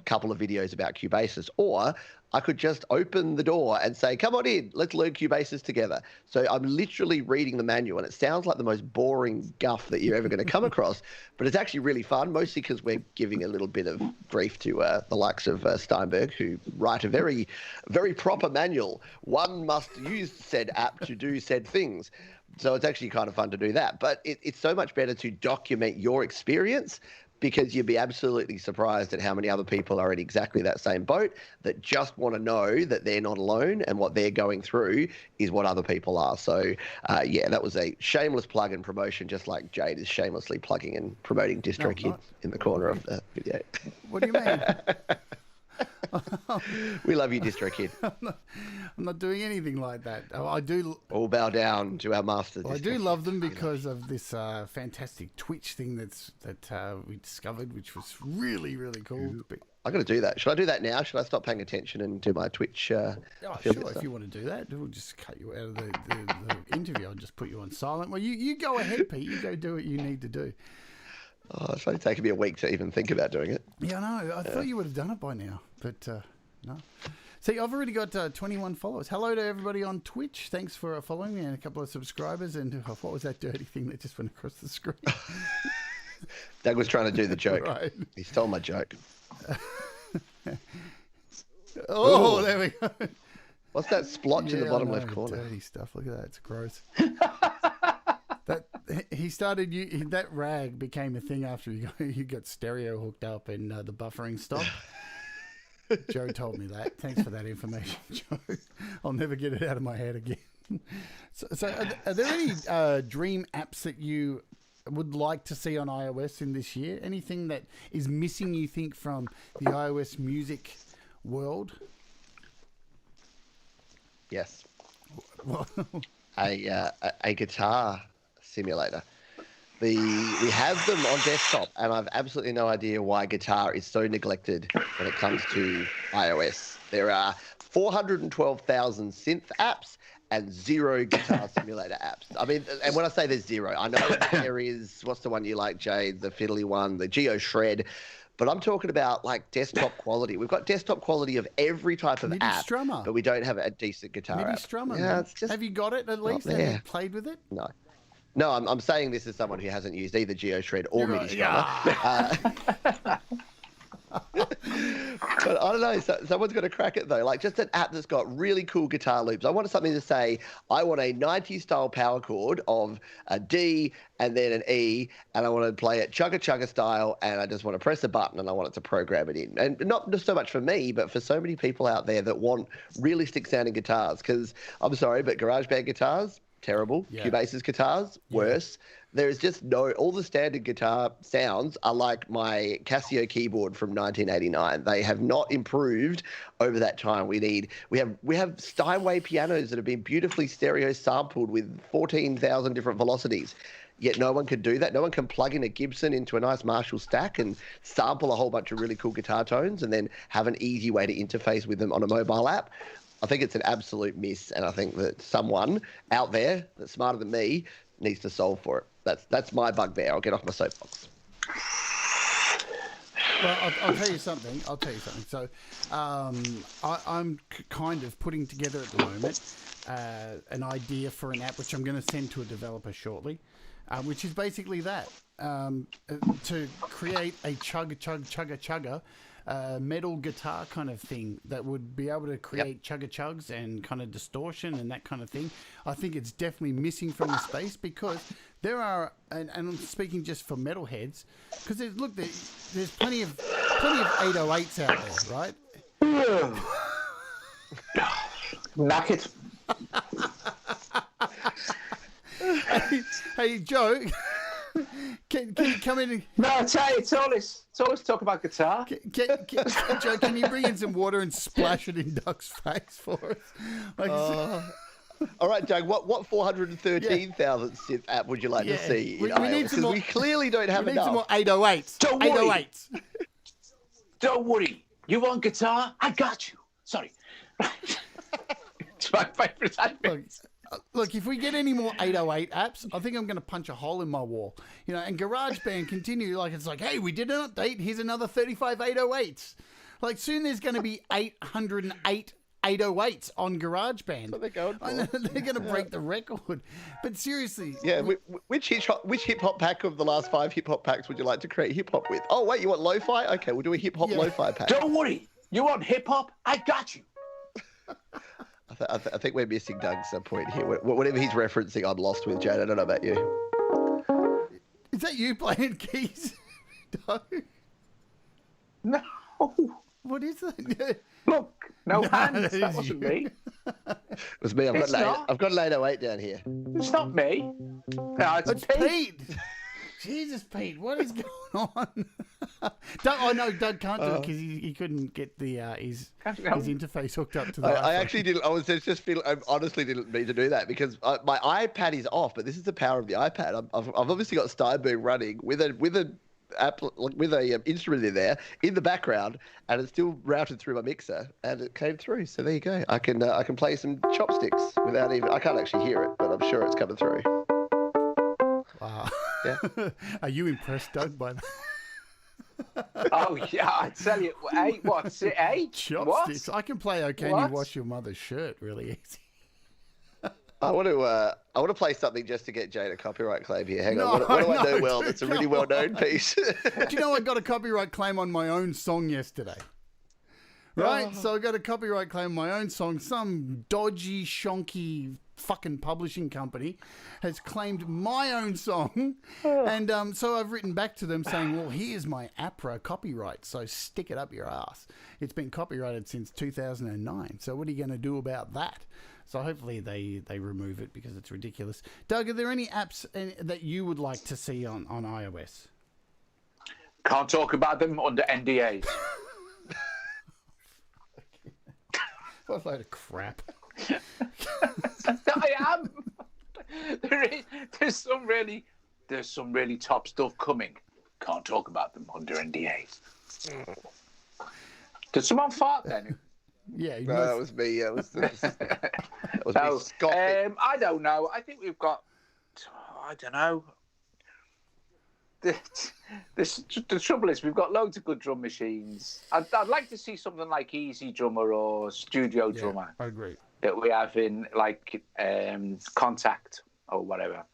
couple of videos about Cubasis, or I could just open the door and say, come on in, let's learn Cubasis together. So I'm literally reading the manual, and it sounds like the most boring guff that you're ever going to come across, but it's actually really fun, mostly because we're giving a little bit of grief to the likes of Steinberg, who write a very, very proper manual. One must use said app to do said things. So it's actually kind of fun to do that. But it's so much better to document your experience, because you'd be absolutely surprised at how many other people are in exactly that same boat that just want to know that they're not alone, and what they're going through is what other people are. So, that was a shameless plug and promotion, just like Jade is shamelessly plugging and promoting DistroKid in the corner of the video. What do you mean? We love you, DistroKid. I'm not doing anything like that. I do. All bow down to our master. I do love them because of this fantastic Twitch thing that we discovered, which was really, really cool. I got to do that. Should I do that now? Should I stop paying attention and do my Twitch? Sure. If you want to do that, we'll just cut you out of the interview. I'll just put you on silent. Well, you go ahead, Pete. You go do what you need to do. Oh, it's only taken me a week to even think about doing it. Yeah, I know. I thought you would have done it by now, but no. See, I've already got 21 followers. Hello to everybody on Twitch. Thanks for following me, and a couple of subscribers. And what was that dirty thing that just went across the screen? Doug was trying to do the joke. Right. He stole my joke. Oh, there we go. What's that splotch in the bottom left corner? Dirty stuff. Look at that. It's gross. He started. That rag became a thing after you got stereo hooked up and the buffering stopped. Joe told me that. Thanks for that information, Joe. I'll never get it out of my head again. So are there any dream apps that you would like to see on iOS in this year? Anything that is missing, you think, from the iOS music world? Yes. A guitar simulator. We have them on desktop, and I've absolutely no idea why guitar is so neglected when it comes to iOS. There are 412,000 synth apps and 0 guitar simulator apps. I mean, and when I say there's 0, I know there is, what's the one you like, Jade, the fiddly one, the Geo Shred, but I'm talking about like desktop quality. We've got desktop quality of every type of app, Strummer. but we don't have a decent guitar app. Strummer. Yeah, it's just have you got it at least? Have you played with it? No, I'm saying this as someone who hasn't used either GeoShred or MIDI Strummer. But I don't know, someone's got to crack it though. Like just an app that's got really cool guitar loops. I wanted something to say, I want a 90s style power chord of a D and then an E, and I want to play it chugga chugga style, and I just want to press a button and I want it to program it in. And not just so much for me, but for so many people out there that want realistic sounding guitars. Because I'm sorry, but GarageBand guitars, terrible. Cubasis guitars, worse. There is just all the standard guitar sounds are like my Casio keyboard from 1989. They have not improved over that time. We have Steinway pianos that have been beautifully stereo sampled with 14,000 different velocities. yet no one can do that. No one can plug in a Gibson into a nice Marshall stack and sample a whole bunch of really cool guitar tones and then have an easy way to interface with them on a mobile app. I think it's an absolute miss, and I think that someone out there that's smarter than me needs to solve for it. That's my bugbear. I'll get off my soapbox. Well, I'll tell you something. So, I'm kind of putting together at the moment an idea for an app which I'm going to send to a developer shortly, which is basically that to create a chugga metal guitar kind of thing that would be able to create chugga chugs and kind of distortion and that kind of thing. I think it's definitely missing from the space because there are, and I'm speaking just for metalheads, because there's plenty of 808s out there, right? Knack it. Hey, Joe, can you come in? No, I tell you, it's always talk about guitar. Joe, can you bring in some water and splash it in Doug's face for us? All right, Doug, what 413,000 synth app would you like to see in iOS? Because we clearly don't have enough. We need some more 808s. Don't worry. Don't worry. You want guitar? I got you. Sorry. It's my favourite app. Look, if we get any more 808 apps, I think I'm going to punch a hole in my wall. And GarageBand continue it's like, hey, we did an update. Here's another 35 808s. Like, soon there's going to be 808 808s on GarageBand. That's what they're going for. They're going to break the record. But seriously. Yeah, which hip-hop pack of the last 5 hip-hop packs would you like to create hip-hop with? Oh, wait, you want lo-fi? Okay, we'll do a hip-hop lo-fi pack. Don't worry. You want hip-hop? I got you. I think we're missing Doug's point here. Whatever he's referencing, I'm lost with, Jade. I don't know about you. Is that you playing keys, Doug? No. What is that? Look, no hands. That wasn't me. It was me. I've got an 808 down here. It's not me. No, it's Pete. Jesus, Pete, what is going on? Doug can't do it because he couldn't get his interface hooked up to the I actually didn't. I honestly didn't mean to do that because my iPad is off, but this is the power of the iPad. I've obviously got Steinberg running with an instrument in there in the background, and it's still routed through my mixer, and it came through. So there you go. I can play some chopsticks without even. I can't actually hear it, but I'm sure it's coming through. Wow. Yeah. Are you impressed, Doug, by that? Oh yeah, I tell you, what's it? Chopsticks. What? I can play "Oh Can You Wash Your Mother's Shirt" really easy. I want to play something just to get Jade a copyright claim here. Hang on. What do I know well? That's a really well-known piece. Do you know I got a copyright claim on my own song yesterday? Right? So I got a copyright claim on my own song. Some dodgy, shonky fucking publishing company has claimed my own song. And so I've written back to them saying, well, here's my APRA copyright, so stick it up your ass. It's been copyrighted since 2009. So what are you going to do about that? So hopefully they remove it because it's ridiculous. Doug, are there any apps that you would like to see on iOS? Can't talk about them under NDAs. What a load of crap. I am. There's some really top stuff coming. Can't talk about them under NDAs. Did someone fart then? Yeah, no, that was me. Yeah, that was me scoffing. I don't know. I think we've got. I don't know. The trouble is, we've got loads of good drum machines. I'd like to see something like Easy Drummer or Studio Drummer. I agree. That we have in like Contact or whatever.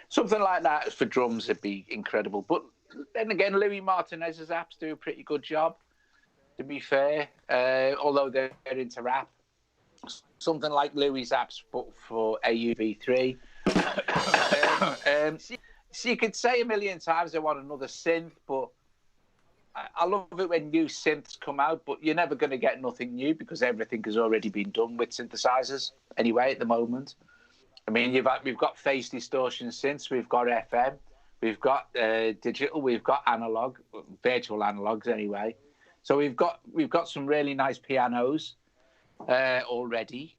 Something like that for drums would be incredible. But then again, Louis Martinez's apps do a pretty good job, to be fair, although they're into rap. Something like Louis' apps but for AUV3. So you could say a million times I want another synth, but I love it when new synths come out, but you're never going to get nothing new because everything has already been done with synthesizers anyway at the moment. I mean, we've got phase distortion synths, we've got FM, we've got digital, we've got analog, virtual analogs anyway. So we've got some really nice pianos already.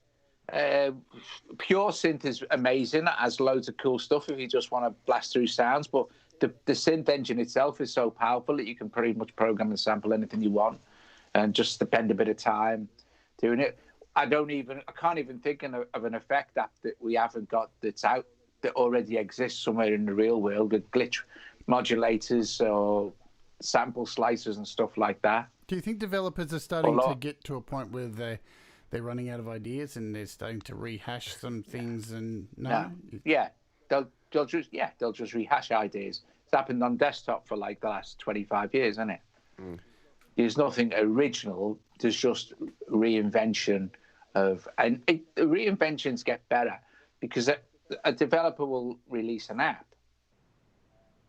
Pure synth is amazing. It has loads of cool stuff if you just want to blast through sounds. But the synth engine itself is so powerful that you can pretty much program and sample anything you want, and just spend a bit of time doing it. I can't even think of an effect app that we haven't got that's out that already exists somewhere in the real world with glitch modulators or sample slicers and stuff like that. Do you think developers are starting to get to a point where they're running out of ideas and they're starting to rehash some things? And they'll just rehash ideas. It's happened on desktop for like the last 25 years, hasn't it? There's nothing original. There's just reinvention reinventions get better because a developer will release an app,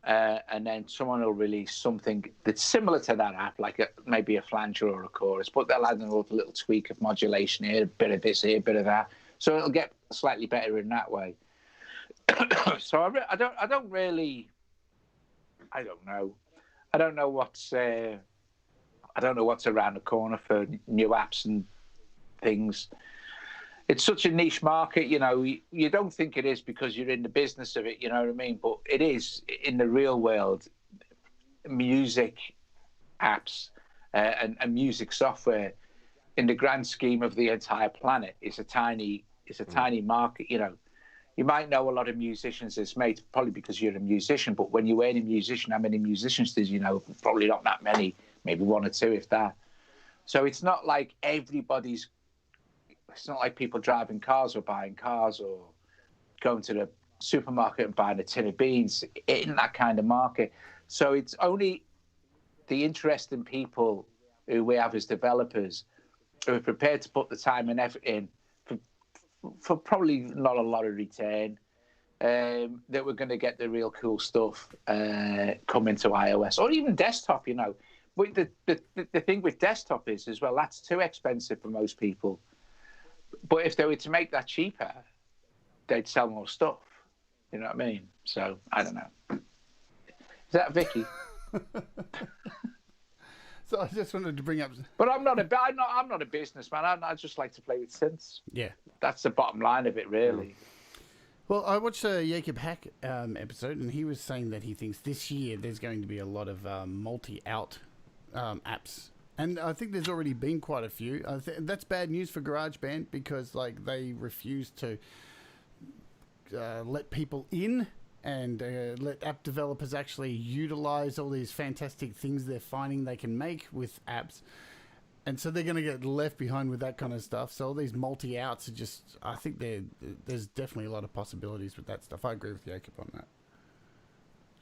and then someone will release something that's similar to that app, like maybe a flanger or a chorus, but they'll add a little tweak of modulation here, a bit of this here, a bit of that, so it'll get slightly better in that way. So I don't know what's around the corner for new apps and things. It's such a niche market, you know. You don't think it is because you're in the business of it, you know what I mean? But it is in the real world. Music apps and music software, in the grand scheme of the entire planet, is a tiny market. You know, you might know a lot of musicians. It's made probably because you're a musician. But when you ain't a musician, how many musicians did you know? Probably not that many. Maybe one or two, if that. So it's not like everybody's. It's not like people driving cars or buying cars or going to the supermarket and buying a tin of beans. It isn't that kind of market. So it's only the interesting people who we have as developers who are prepared to put the time and effort in for probably not a lot of return, that we're going to get the real cool stuff come into iOS or even desktop, you know. But the thing with desktop is as well, that's too expensive for most people. But if they were to make that cheaper, they'd sell more stuff. You know what I mean? So I don't know. Is that Vicky? So I just wanted to bring up. But I'm not a businessman. I just like to play with synths. Yeah, that's the bottom line of it, really. Well, I watched a Jacob Hack episode, and he was saying that he thinks this year there's going to be a lot of multi-out apps. And I think there's already been quite a few. That's bad news for GarageBand because like they refuse to let people in and let app developers actually utilize all these fantastic things they're finding they can make with apps. And so they're going to get left behind with that kind of stuff. So all these multi-outs are just, I think there's definitely a lot of possibilities with that stuff. I agree with Jacob on that.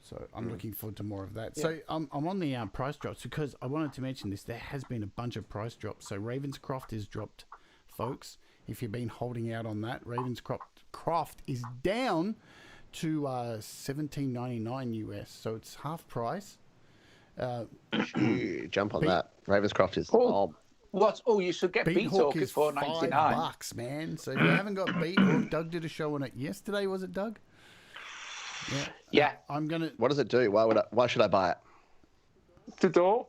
So I'm looking forward to more of that. Yeah. So I'm on the price drops because I wanted to mention this. There has been a bunch of price drops. So Ravenscroft is dropped, folks. If you've been holding out on that, Ravenscroft is down to $17.99 US. So it's half price. Jump on that. Ravenscroft is what? Oh, you should get Beathawk is $4.99. $5, man. So if you haven't got Beathawk, Doug did a show on it yesterday. Was it, Doug? Yeah. I'm gonna. What does it do? Why should I buy it? The door.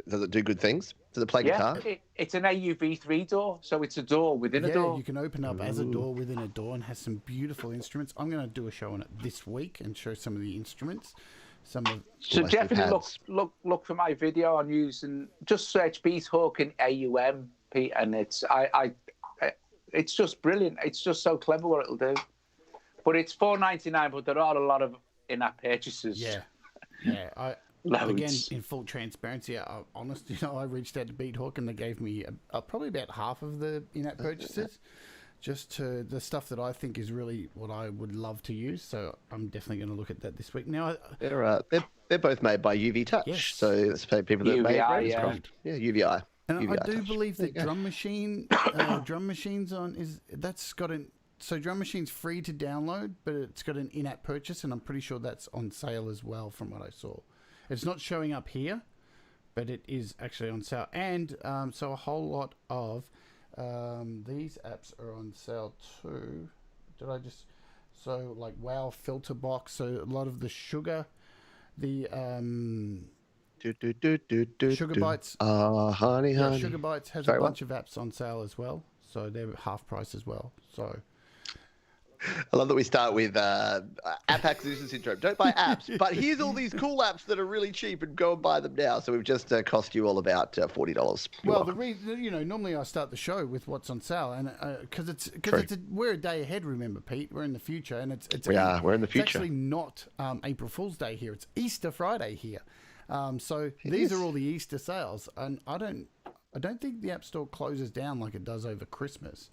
Does it do good things? Does it play guitar? It's an AUV3 door, so it's a door within a door. You can open up as a door within a door and has some beautiful instruments. I'm going to do a show on it this week and show some of the instruments. So definitely look for my video on using. Just search Beathawk in AUM, Pete, and it's just brilliant. It's just so clever what it'll do. But it's $4.99, but there are a lot of in-app purchases. Yeah. Again, in full transparency, honestly, I reached out to Beathawk and they gave me probably about half of the in-app purchases, just to the stuff that I think is really what I would love to use. So I'm definitely going to look at that this week. Now, they're both made by UV Touch. Yes. So it's people that made Ravenscroft. Yeah, UVI. And UVI I do Touch. believe that Drum Machine's got an. So Drum Machine's free to download, but it's got an in-app purchase, and I'm pretty sure that's on sale as well from what I saw. It's not showing up here, but it is actually on sale. And so a whole lot of these apps are on sale too. So like Wow Filter Box, so a lot of the Sugar, the Sugar Bytes. Honey. Sugar Bytes has a bunch of apps on sale as well. so they're half price as well. So I love that we start with app acquisition syndrome. Don't buy apps, but here's all these cool apps that are really cheap, and go and buy them now. So we've just cost you all about $40. well, the reason normally I start the show with what's on sale, and because we're a day ahead. Remember, Pete, we're in the future, and we're in the future. It's actually not April Fool's Day here. It's Easter Friday here. So these are all the Easter sales, and I don't think the App Store closes down like it does over Christmas.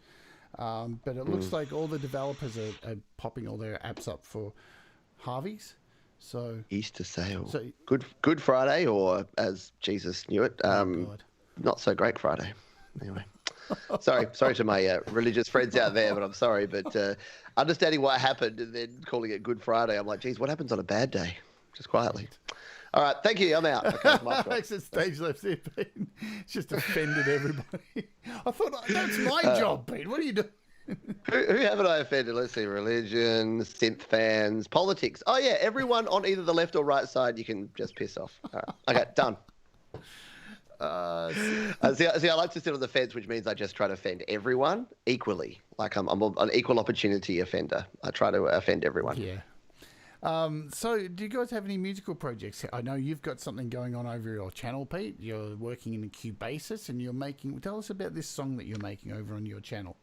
But it looks like all the developers are popping all their apps up for Harvey's. So Easter sale. So, Good Friday, or as Jesus knew it, not so great Friday. Anyway, sorry to my religious friends out there, but I'm sorry. But understanding what happened and then calling it Good Friday, I'm like, geez, what happens on a bad day? Just quietly. All right, thank you. I'm out. Okay, Exit stage left there, Pete. It's just offended everybody. I thought that's my job, Pete. What are you doing? Who haven't I offended? Let's see. Religion, synth fans, politics. Oh, yeah, everyone on either the left or right side, you can just piss off. All right. Okay, done. See, I like to sit on the fence, which means I just try to offend everyone equally. Like I'm an equal opportunity offender. I try to offend everyone. Yeah. So, do you guys have any musical projects? I know you've got something going on over your channel, Pete. You're working in a Cubasis, and you're making. Tell us about this song that you're making over on your channel.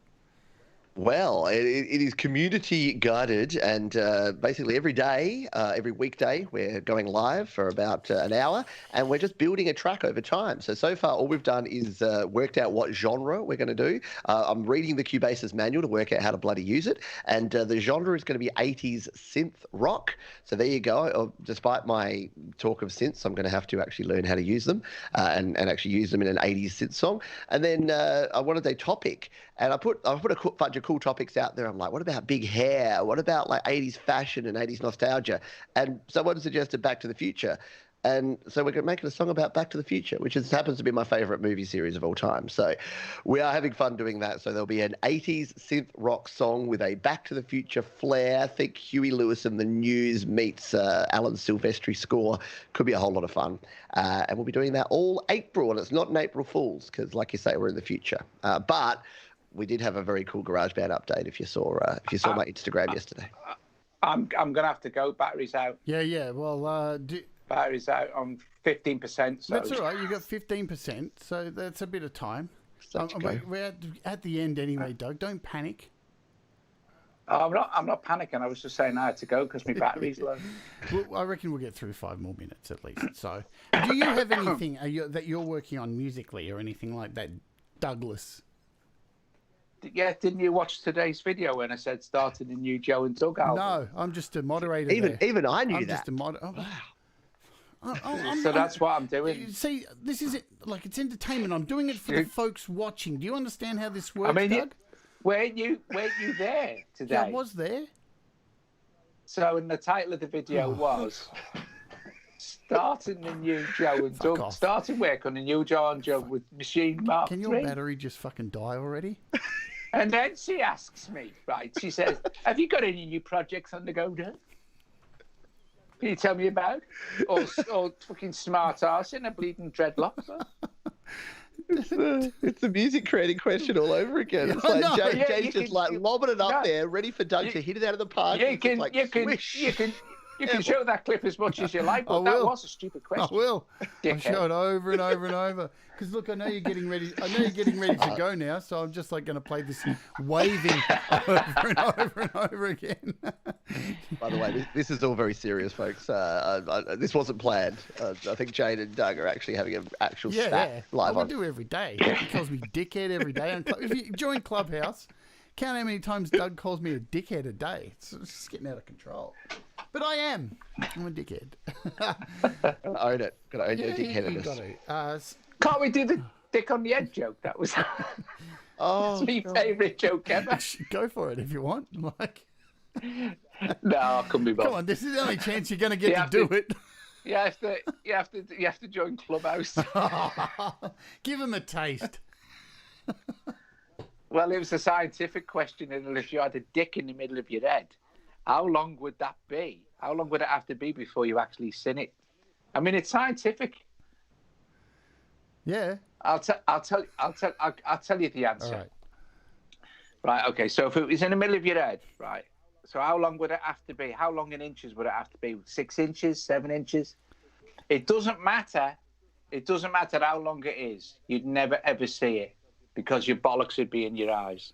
Well, it is community guided, and basically every day, every weekday, we're going live for about an hour, and we're just building a track over time. So far, all we've done is worked out what genre we're going to do. I'm reading the Cubasis manual to work out how to bloody use it, and the genre is going to be 80s synth rock. So there you go. Despite my talk of synths, I'm going to have to actually learn how to use them and actually use them in an 80s synth song. And then I wanted a topic, and I put a bunch of cool topics out there. I'm like, what about big hair? What about like 80s fashion and 80s nostalgia? And someone suggested Back to the Future. And so we're making a song about Back to the Future, which happens to be my favorite movie series of all time. So we are having fun doing that. So there'll be an 80s synth rock song with a Back to the Future flair. Think Huey Lewis and the News meets Alan Silvestri score. Could be a whole lot of fun. And we'll be doing that all April. And it's not an April Fool's because, like you say, we're in the future. But we did have a very cool GarageBand update. If you saw my Instagram yesterday, I'm gonna have to go. Battery's out. Yeah. Well, battery's out on 15%. So that's all right. You got 15%, so that's a bit of time. We're at the end anyway, Doug. Don't panic. I'm not panicking. I was just saying I had to go because my battery's low. Well, I reckon we'll get through 5 more minutes at least. So, do you have anything that you're working on musically or anything like that, Douglas? Yeah, didn't you watch today's video when I said starting a new Joe and Doug album? No, I'm just a moderator. Even I knew I'm that. Just a wow. So that's what I'm doing. See, this is it. Like, it's entertainment. I'm doing it for the folks watching. Do you understand how this works, I mean, Doug? Weren't you there today? Yeah, I was there. So, and the title of the video was starting the new Joe and Doug. Off. Starting work on a new Joe and Doug with Machine Mark Can your battery just fucking die already? And then she asks me, right? She says, "Have you got any new projects on the go, Doug? Can you tell me about? Or fucking smart ass in a bleeding dreadlock?" It's a music creating question all over again. It's like Jade's just like lobbing it up there, ready for Doug to hit it out of the park. You can show that clip as much as you like, but that was a stupid question. I will. Dickhead. I'll show it over and over and over. Because look, I know you're getting ready. To go now, so I'm just like going to play this waving over and over and over again. By the way, this is all very serious, folks. This wasn't planned. I think Jade and Doug are actually having an actual spat live on. We do every day. He calls me dickhead every day. If you join Clubhouse, count how many times Doug calls me a dickhead a day. It's just getting out of control. But I am. I'm a dickhead. Gotta own it. Gotta own your dickheadedness. Can't we do the dick on the head joke? That was that's my favourite joke ever. Go for it if you want. Like, no, I couldn't be bothered. Come on, this is the only chance you're going to get to do it. You have to join Clubhouse. Give him a taste. Well, it was a scientific question, and if you had a dick in the middle of your head, how long would that be? How long would it have to be before you actually seen it? I mean, it's scientific. Yeah. I'll tell you the answer. All right. Right, okay, so if it was in the middle of your head, right, so how long would it have to be? How long in inches would it have to be? 6 inches, 7 inches? It doesn't matter. It doesn't matter how long it is. You'd never, ever see it because your bollocks would be in your eyes.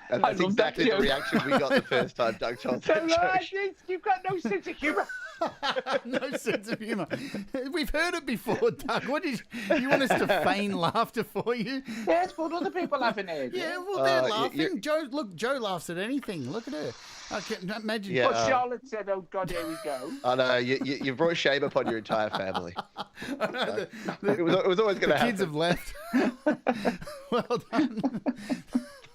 And that's exactly the reaction we got the first time Doug told that joke. You've got no sense of humour. No sense of humour. We've heard it before, Doug. What is you want us to feign laughter for you? Yes, but other people haven't heard it. Yeah, well, they're laughing. Joe laughs at anything. Look at her. I can imagine. Yeah. But Charlotte said, "Oh God, here we go." I know you brought shame upon your entire family. It was always going to happen. Kids have left. Well done.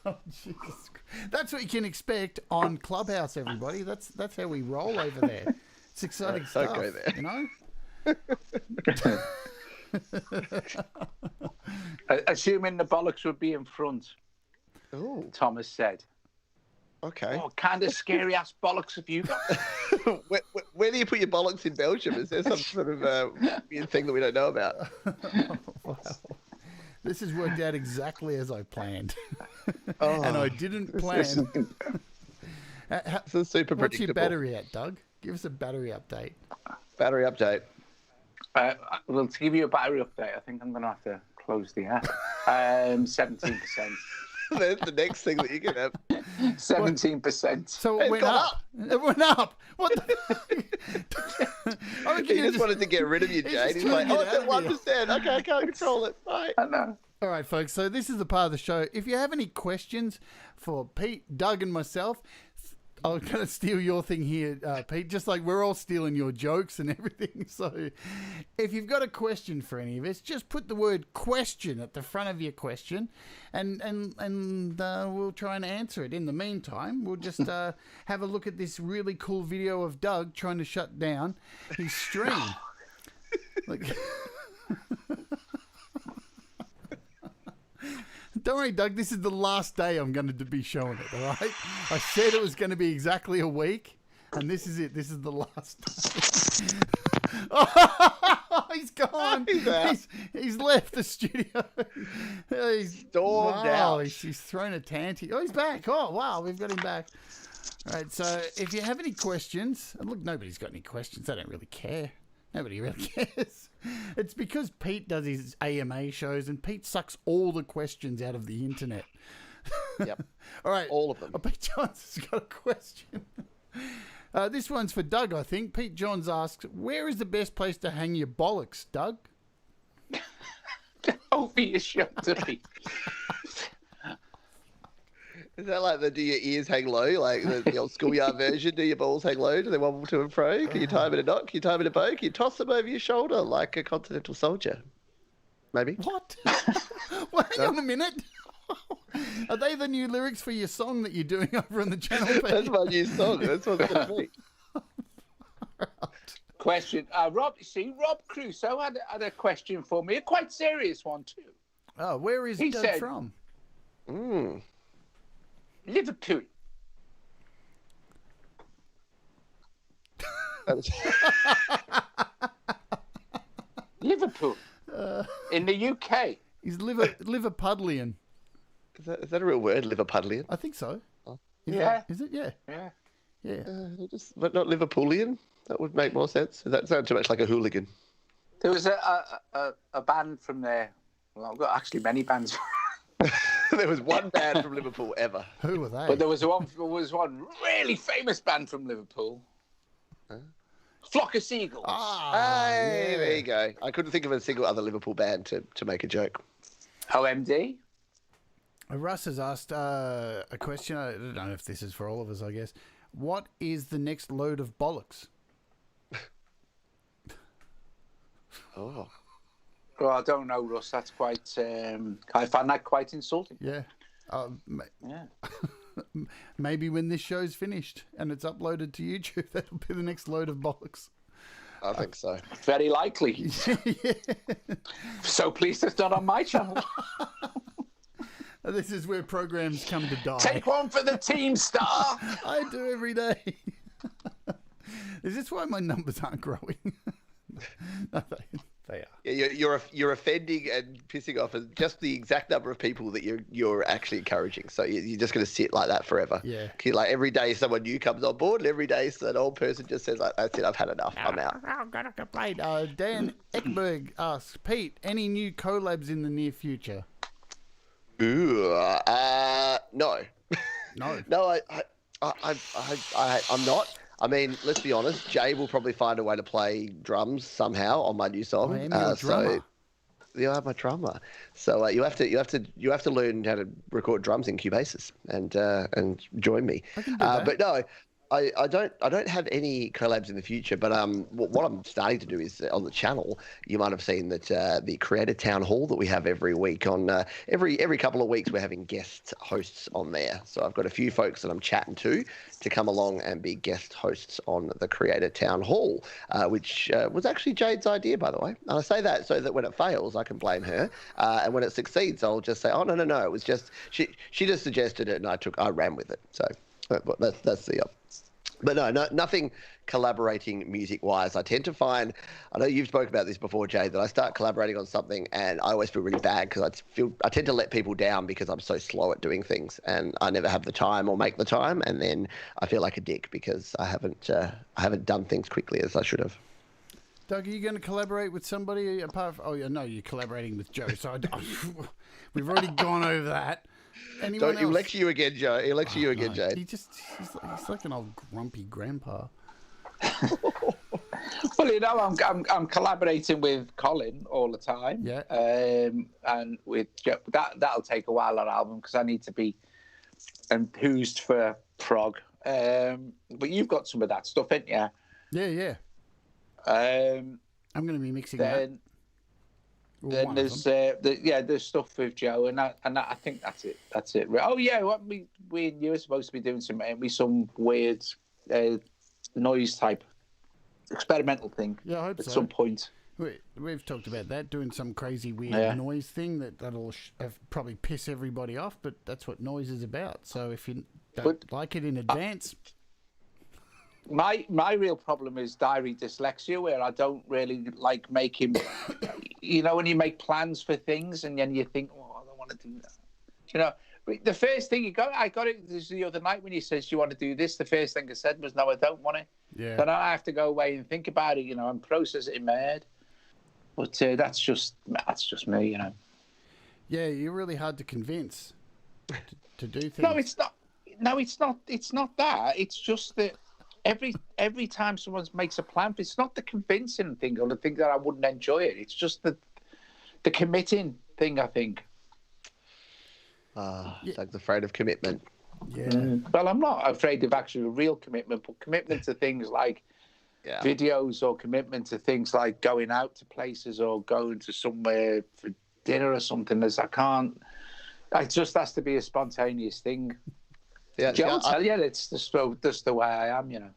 Oh, Jesus. That's what you can expect on Clubhouse, everybody. That's how we roll over there. It's exciting stuff, go there. you know? Assuming the bollocks would be in front, Oh, Thomas said. okay. What kind of scary ass bollocks have you got? Where do you put your bollocks in Belgium? Is there some sort of weird thing that we don't know about? Wow. This has worked out exactly as I planned. Oh, And I didn't plan. this is super What's your predictable. battery at, Doug? Give us a battery update. Battery update. Well, to give you a battery update, I think I'm going to have to close the app. 17%. That's the next thing that you can have. 17%. So It's it went gone up. It went up. What the I reckon He you just wanted to get rid of you, He's Jade. just He's like, trying oh, to it's get at out of here. 1%. Okay, I can't control it. Bye. I know. All right, folks. So this is the part of the show. If you have any questions for Pete, Doug, and myself, I'm going to steal your thing here, Pete, just like we're all stealing your jokes and everything. So if you've got a question for any of us, just put the word question at the front of your question and we'll try and answer it. In the meantime, we'll just have a look at this really cool video of Doug trying to shut down his stream. Like... Don't worry, Doug. This is the last day I'm going to be showing it, all right? I said it was going to be exactly a week, and this is it. This is the last day. Oh, he's gone. He's left the studio. He's Stormed out. He's thrown a tanty. Oh, he's back. Oh, wow. We've got him back. All right, so if you have any questions, and look, nobody's got any questions. They don't really care. Nobody really cares. It's because Pete does his AMA shows and Pete sucks all the questions out of the internet. Yep. All right. All of them. Pete Johns has got a question. This one's for Doug, I think. Pete Johns asks, where is the best place to hang your bollocks, Doug? Over your shoulder. Is that like do your ears hang low, like the old schoolyard version? Do your balls hang low? Do they wobble to and fro? Can you tie them in a knot? Can you tie them in a bow? Can you toss them over your shoulder like a continental soldier? Maybe. What? Well, hang on a minute. Are they the new lyrics for your song that you're doing over on the channel page? That's my new song. That's what it's going to be. Question. Rob Crusoe had a question for me, a quite serious one too. Oh, where is He Doug said- from? Liverpool. Liverpool. In the UK. He's Liverpudlian. Is that a real word, Liverpudlian? I think so. Yeah. Is it? Yeah. Yeah. Yeah. But not Liverpoolian? That would make more sense. That sounds too much like a hooligan. There was a band from there. Well, I've got actually many bands. There was one band from Liverpool ever. Who were they? But there was one really famous band from Liverpool. Flock of Seagulls. Hey, there you go. I couldn't think of a single other Liverpool band to make a joke. OMD. Russ has asked a question. I don't know if this is for all of us, I guess. What is the next load of bollocks? Oh. Well, I don't know, Russ. That's quite. I find that quite insulting. Yeah. Yeah. Maybe when this show's finished and it's uploaded to YouTube, that'll be the next load of bollocks. I think so. Very likely. Yeah. So pleased it's not on my channel. This is where programs come to die. Take one for the team, Starr. I do every day. Is this why my numbers aren't growing? No, they are. You're offending and pissing off just the exact number of people that you're actually encouraging. So you're just going to sit like that forever. Yeah. Like every day someone new comes on board, and every day an old person just says, like, "That's it, I've had enough. I'm out." I'm gonna complain. Dan Ekberg asks, Pete, any new collabs in the near future? Ooh, no. No. No, I'm not. I mean, let's be honest. Jade will probably find a way to play drums somehow on my new song. I am your drummer. You are my drummer. So you have to learn how to record drums in Cubasis and join me. I can do that. But no, I don't have any collabs in the future. But what I'm starting to do is on the channel. You might have seen that the Creator Town Hall that we have every week on every couple of weeks we're having guest hosts on there. So I've got a few folks that I'm chatting to come along and be guest hosts on the Creator Town Hall, which was actually Jade's idea, by the way. And I say that so that when it fails, I can blame her, and when it succeeds, I'll just say, "Oh no, it was just she just suggested it, and I ran with it." So that's the. But no, nothing collaborating music-wise. I tend to find, I know you've spoken about this before, Jade, that I start collaborating on something and I always feel really bad because I tend to let people down because I'm so slow at doing things and I never have the time or make the time, and then I feel like a dick because I haven't done things quickly as I should have. Doug, are you going to collaborate with somebody apart from... Oh, yeah, no, you're collaborating with Joe, so we've already gone over that. Anyone He'll else? lecture you again, Joe. He'll lecture you again, Jade. He's like an old grumpy grandpa. Well, I'm collaborating with Colin all the time. Yeah. And with that'll take a while, that album, because I need to be enthused for prog. But you've got some of that stuff, ain't you? Yeah. I'm going to be mixing that. Then there's stuff with Joe, and I think that's it. Oh yeah, we and you were supposed to be doing some weird noise type experimental thing. Yeah, I hope at so. some point. We've talked about that, doing some crazy weird noise thing that'll probably piss everybody off, but that's what noise is about. So if you don't like it in advance. My real problem is diary dyslexia, where I don't really like making, when you make plans for things and then you think, I don't want to do that. The first thing I got it this the other night when he says, "You want to do this?" The first thing I said was, "No, I don't want it." Yeah. Then I have to go away and think about it, and process it in my head. But that's just me, Yeah, you're really hard to convince to do things. No, it's not. No, it's not. It's not that. It's just that. Every time someone makes a plan, it's not the convincing thing or the thing that I wouldn't enjoy it. It's just the committing thing, I think. Doug's afraid of commitment. Yeah. Well, I'm not afraid of actually real commitment, but commitment to things like videos, or commitment to things like going out to places or going to somewhere for dinner or something. It just has to be a spontaneous thing. Yeah, I'll tell you, it's just the way I am,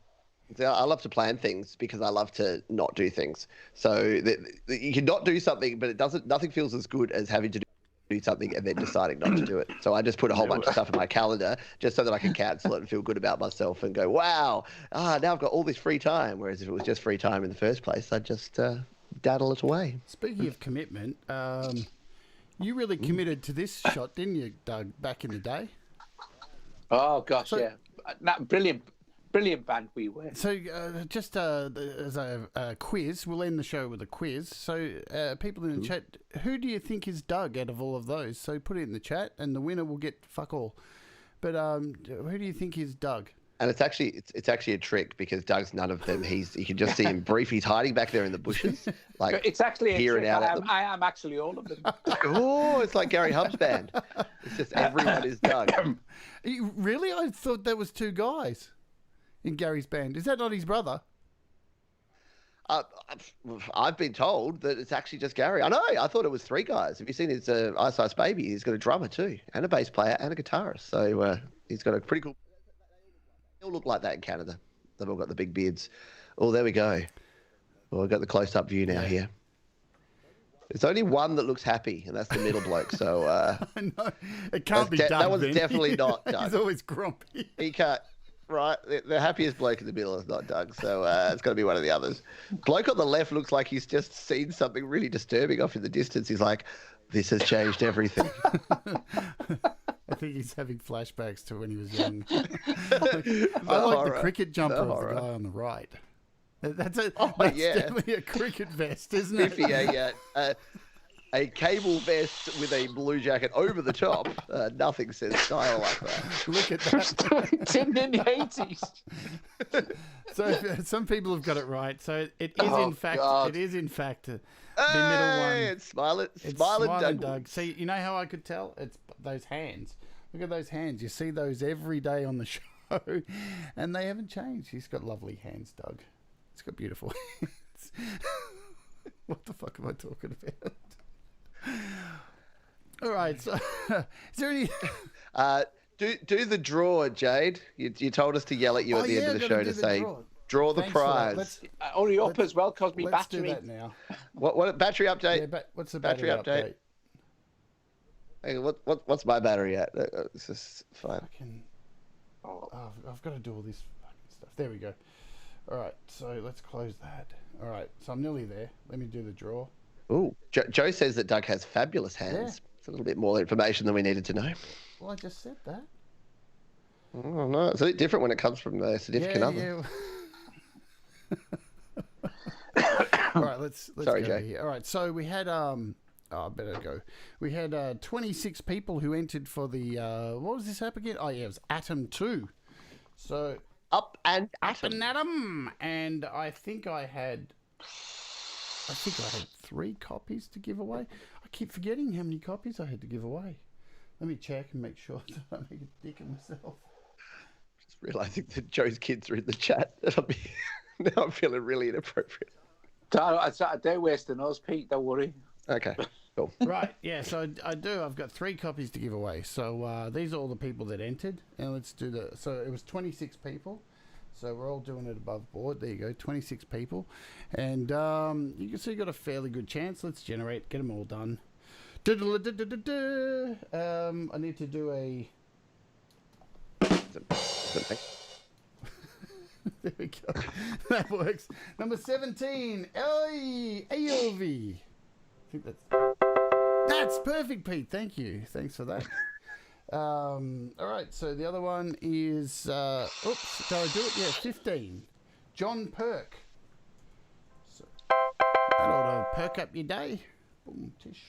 I love to plan things because I love to not do things. So you can not do something, but nothing feels as good as having to do something and then deciding not to do it. So I just put a whole bunch of stuff in my calendar just so that I can cancel it and feel good about myself and go, wow, now I've got all this free time. Whereas if it was just free time in the first place, I'd just daddle it away. Speaking of commitment, you really committed to this shot, didn't you, Doug, back in the day? Oh gosh, yeah, brilliant band we were. So just as a quiz, we'll end the show with a quiz. So people in the chat, who do you think is Doug out of all of those? So put it in the chat, and the winner will get fuck all. But who do you think is Doug? And it's actually a trick because Doug's none of them. You can just see him brief. He's hiding back there in the bushes. Like it's actually a trick. Out I am actually all of them. Oh, it's like Gary Hubb's band. It's just everyone is Doug. Really? I thought there was two guys in Gary's band. Is that not his brother? I've been told that it's actually just Gary. I know. I thought it was three guys. Have you seen his Ice Ice Baby? He's got a drummer too, and a bass player, and a guitarist. So he's got a pretty cool. They all look like that in Canada. They've all got the big beards. Oh, there we go. Well, we've got the close-up view now here. There's only one that looks happy, and that's the middle bloke. So no, it can't be Doug. That one's then. definitely not Doug. He's always grumpy. He can't. right? The happiest bloke in the middle is not Doug, so it's got to be one of the others. Bloke on the left looks like he's just seen something really disturbing off in the distance. He's like, this has changed everything. I think he's having flashbacks to when he was young. I like the cricket jumper of the guy on the right. That's definitely a cricket vest, isn't it? Biffy, a cable vest with a blue jacket over the top. Nothing says style like that. Look at that. It's in the 80s. So some people have got it right. So it is in fact the middle one. It's Smiling Doug. See, you know how I could tell? It's those hands. Look at those hands. You see those every day on the show, and they haven't changed. He's got lovely hands, Doug. He's got beautiful hands. What the fuck am I talking about? All right. So, is there any? Do the draw, Jade. You told us to yell at you at the end of the show to say, draw the prize. Hurry up as well, because my let's battery. do that now. What battery update? Yeah, what's the battery update? Hey, what's my battery at? This is fine. I've got to do all this fucking stuff. There we go. All right, so let's close that. All right, so I'm nearly there. Let me do the draw. Ooh, Joe says that Doug has fabulous hands. Yeah. It's a little bit more information than we needed to know. Well, I just said that. Oh, no, it's a bit different when it comes from the significant other. Yeah. All right, let's Sorry, go Jay. here. All right, so we had I better go. We had 26 people who entered for the what was this app again? Oh yeah, it was Atom 2. So Up and Atom, and I think I had 3 copies to give away. I keep forgetting how many copies I had to give away. Let me check and make sure that I make a dick of myself. Just realising that Joe's kids are in the chat. Now I'm feeling really inappropriate. They're wasting us, Pete. Don't worry. Okay, cool. Right, yeah, so I do. I've got 3 copies to give away. So these are all the people that entered. And let's do so it was 26 people. So we're all doing it above board. There you go, 26 people. And you can see you got a fairly good chance. Let's get them all done. I need to do a... There we go. That works. Number 17, AOV. I think that's perfect, Pete. Thank you. Thanks for that. All right, so the other one is oops, did I do it? Yeah, 15. John Perk. So that ought to perk up your day. Boom, tish.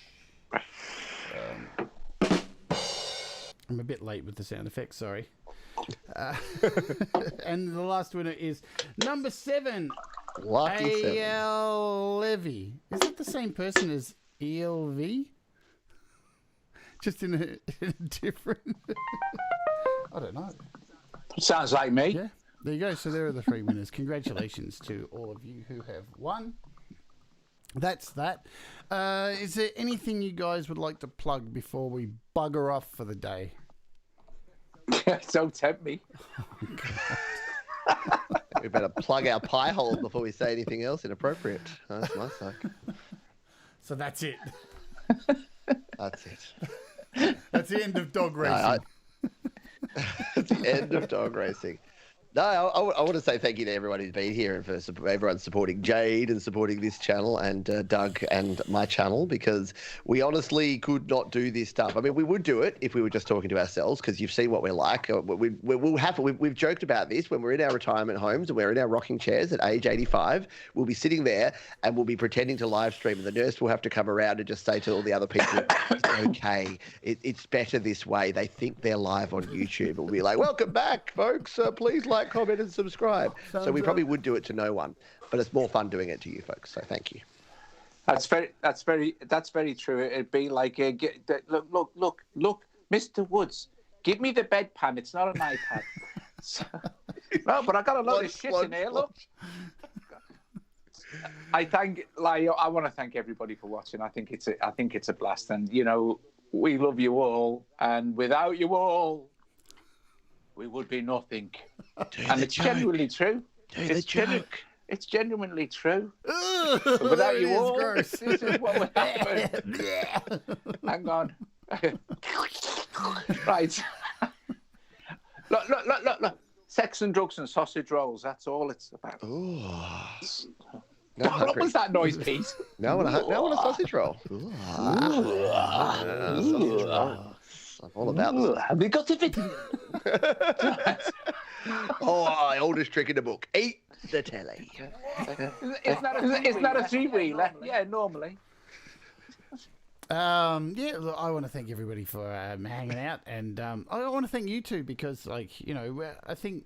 I'm a bit late with the sound effects, sorry. And the last winner is number 7. Lucky A.L. Levy. Is that the same person as ELV? Just in a different... I don't know. Sounds like me. Yeah, there you go. So there are the 3 winners. Congratulations to all of you who have won. That's that. Is there anything you guys would like to plug before we bugger off for the day? Don't tempt me. We better plug our pie hole before we say anything else inappropriate. That's my suck. So that's it. That's it. That's the end of dog racing. That's the end of dog racing. No, I want to say thank you to everyone who's been here and for everyone supporting Jade and supporting this channel and Doug and my channel, because we honestly could not do this stuff. I mean, we would do it if we were just talking to ourselves, because you've seen what we're like. We've joked about this when we're in our retirement homes and we're in our rocking chairs at age 85. We'll be sitting there and we'll be pretending to live stream, and the nurse will have to come around and just say to all the other people, it's okay, it's better this way. They think they're live on YouTube. We'll be like, welcome back, folks. Please like, comment, and subscribe. So we probably would do it to no one, but it's more fun doing it to you folks. So thank you. That's very true. It'd be like, look, Mr. Woods, give me the bedpan. It's not an iPad. No, but I got a lot of shit in here. Look. I want to thank everybody for watching. I think it's a blast, and we love you all, and without you all, we would be nothing. And it's genuinely true. It's genuinely true. Without you all, this is what would happen. Hang on. Right. Look. Sex and drugs and sausage rolls. That's all it's about. Ooh. What was that noise, Pete? Now I want a sausage roll. Sausage roll. I'm all about this. Have we got to fit in? Oh, oldest trick in the book. Eat the telly. Isn't that a three-wheeler? Yeah, normally. Yeah, look, I want to thank everybody for hanging out, and I want to thank you too because, like, you know, I think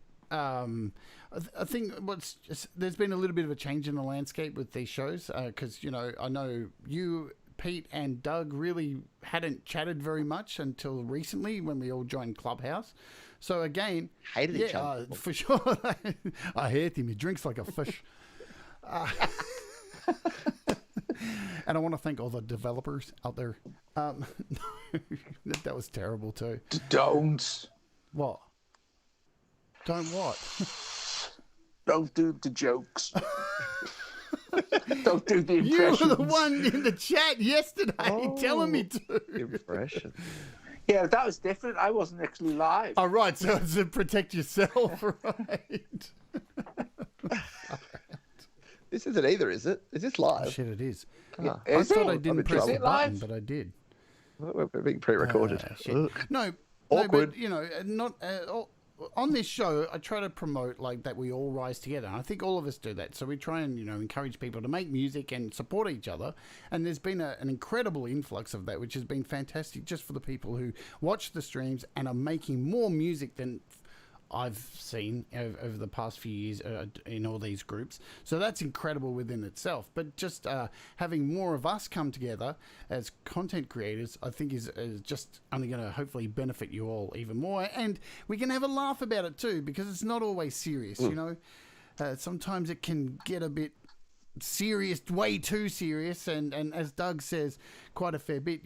there's been a little bit of a change in the landscape with these shows because you know I know you, Pete, and Doug really hadn't chatted very much until recently when we all joined Clubhouse. So again, hated each other for sure. I hate him. He drinks like a fish. And I want to thank all the developers out there. That was terrible too. Don't. What? Don't what? Don't do the jokes. Don't do the impressions. You were the one in the chat yesterday telling me to. Impression. Yeah, that was different. I wasn't actually live. Oh, right. So it's to protect yourself, right? This isn't either, is it? Is this live? Oh, shit, it is. Yeah. I thought I didn't press the it button, live? but I did. We're being pre-recorded. No, Awkward. but, you know, not on this show. I try to promote like that we all rise together. And I think all of us do that. So we try and encourage people to make music and support each other. And there's been an incredible influx of that, which has been fantastic, just for the people who watch the streams and are making more music than I've seen over the past few years in all these groups. So that's incredible within itself. But just having more of us come together as content creators, I think is just only going to hopefully benefit you all even more. And we can have a laugh about it too, because it's not always serious, you know. Sometimes it can get a bit serious, way too serious. And as Doug says quite a fair bit,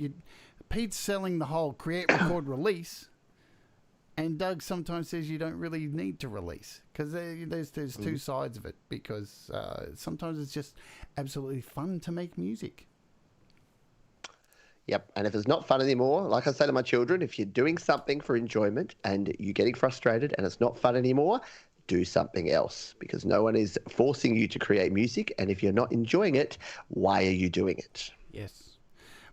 Pete's selling the whole create, record, release. And Doug sometimes says you don't really need to release because there's two sides of it, because sometimes it's just absolutely fun to make music. Yep. And if it's not fun anymore, like I say to my children, if you're doing something for enjoyment and you're getting frustrated and it's not fun anymore, do something else, because no one is forcing you to create music. And if you're not enjoying it, why are you doing it? Yes.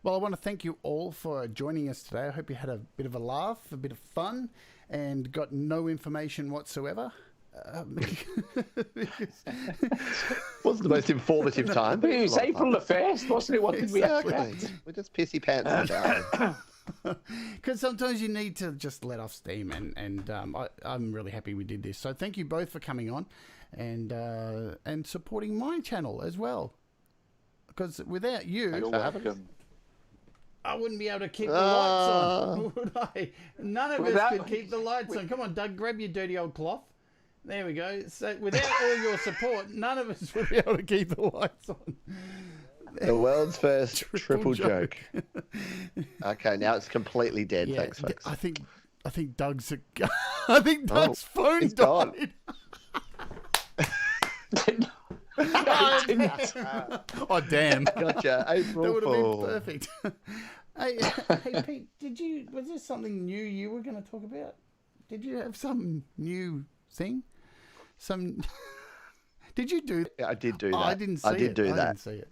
Well, I want to thank you all for joining us today. I hope you had a bit of a laugh, a bit of fun, and got no information whatsoever. Wasn't the most informative time. But it was April the 1st, wasn't it? What did we expect? We're just pissy pants about it. Because sometimes you need to just let off steam, and I'm really happy we did this. So thank you both for coming on and supporting my channel as well. Because without you, You're welcome. I wouldn't be able to keep the lights on, would I? None of us could keep the lights on. Come on, Doug, grab your dirty old cloth. There we go. So without all your support, none of us would be able to keep the lights on. The world's first triple joke. Okay, now it's completely dead. Yeah, thanks, folks. I think Doug's phone died. Oh damn! Gotcha. April That would have been Fool. perfect. Hey, Pete, was there something new you were going to talk about? Did you have some new thing? Did you do that? Yeah, I did do that. I didn't see it. I did do that. Didn't see it.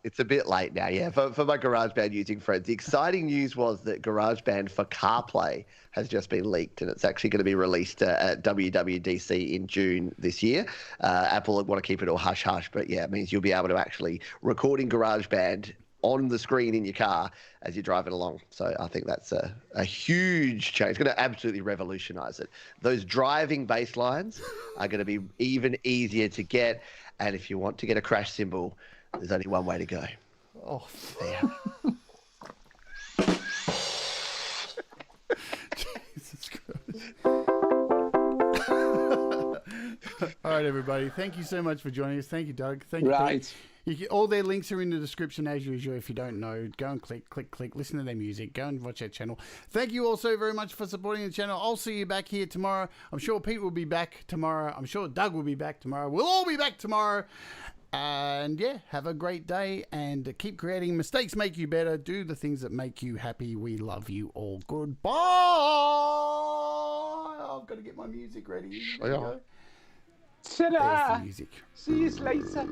It's a bit late now, yeah, for my GarageBand using friends. The exciting news was that GarageBand for CarPlay has just been leaked, and it's actually going to be released at WWDC in June this year. Apple want to keep it all hush-hush, but yeah, it means you'll be able to actually record in GarageBand on the screen in your car as you're driving along. So I think that's a huge change. It's going to absolutely revolutionize it. Those driving bass lines are going to be even easier to get, and if you want to get a crash cymbal, there's only one way to go. Oh, there. Jesus Christ. All right, everybody. Thank you so much for joining us. Thank you, Doug. Thank you, Pete. All their links are in the description as usual. If you don't know, go and click, listen to their music, go and watch their channel. Thank you all so very much for supporting the channel. I'll see you back here tomorrow. I'm sure Pete will be back tomorrow. I'm sure Doug will be back tomorrow. We'll all be back tomorrow. And yeah, have a great day and keep creating. Mistakes make you better. Do the things that make you happy. We love you all. Goodbye. Oh, I've got to get my music ready. Here we Yeah. go. Ta-da! There's the music. See you later.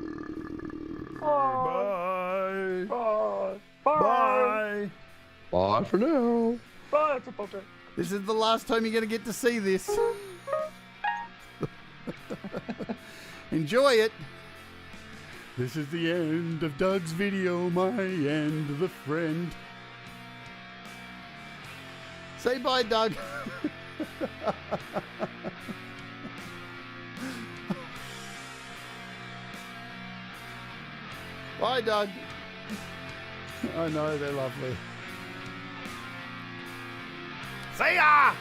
Bye. Bye. Bye. Bye. Bye for now. Bye, everybody. This is the last time you're going to get to see this. Enjoy it. This is the end of Doug's video, my end, the friend. Say bye, Doug. Bye, Doug. I know, they're lovely. See ya!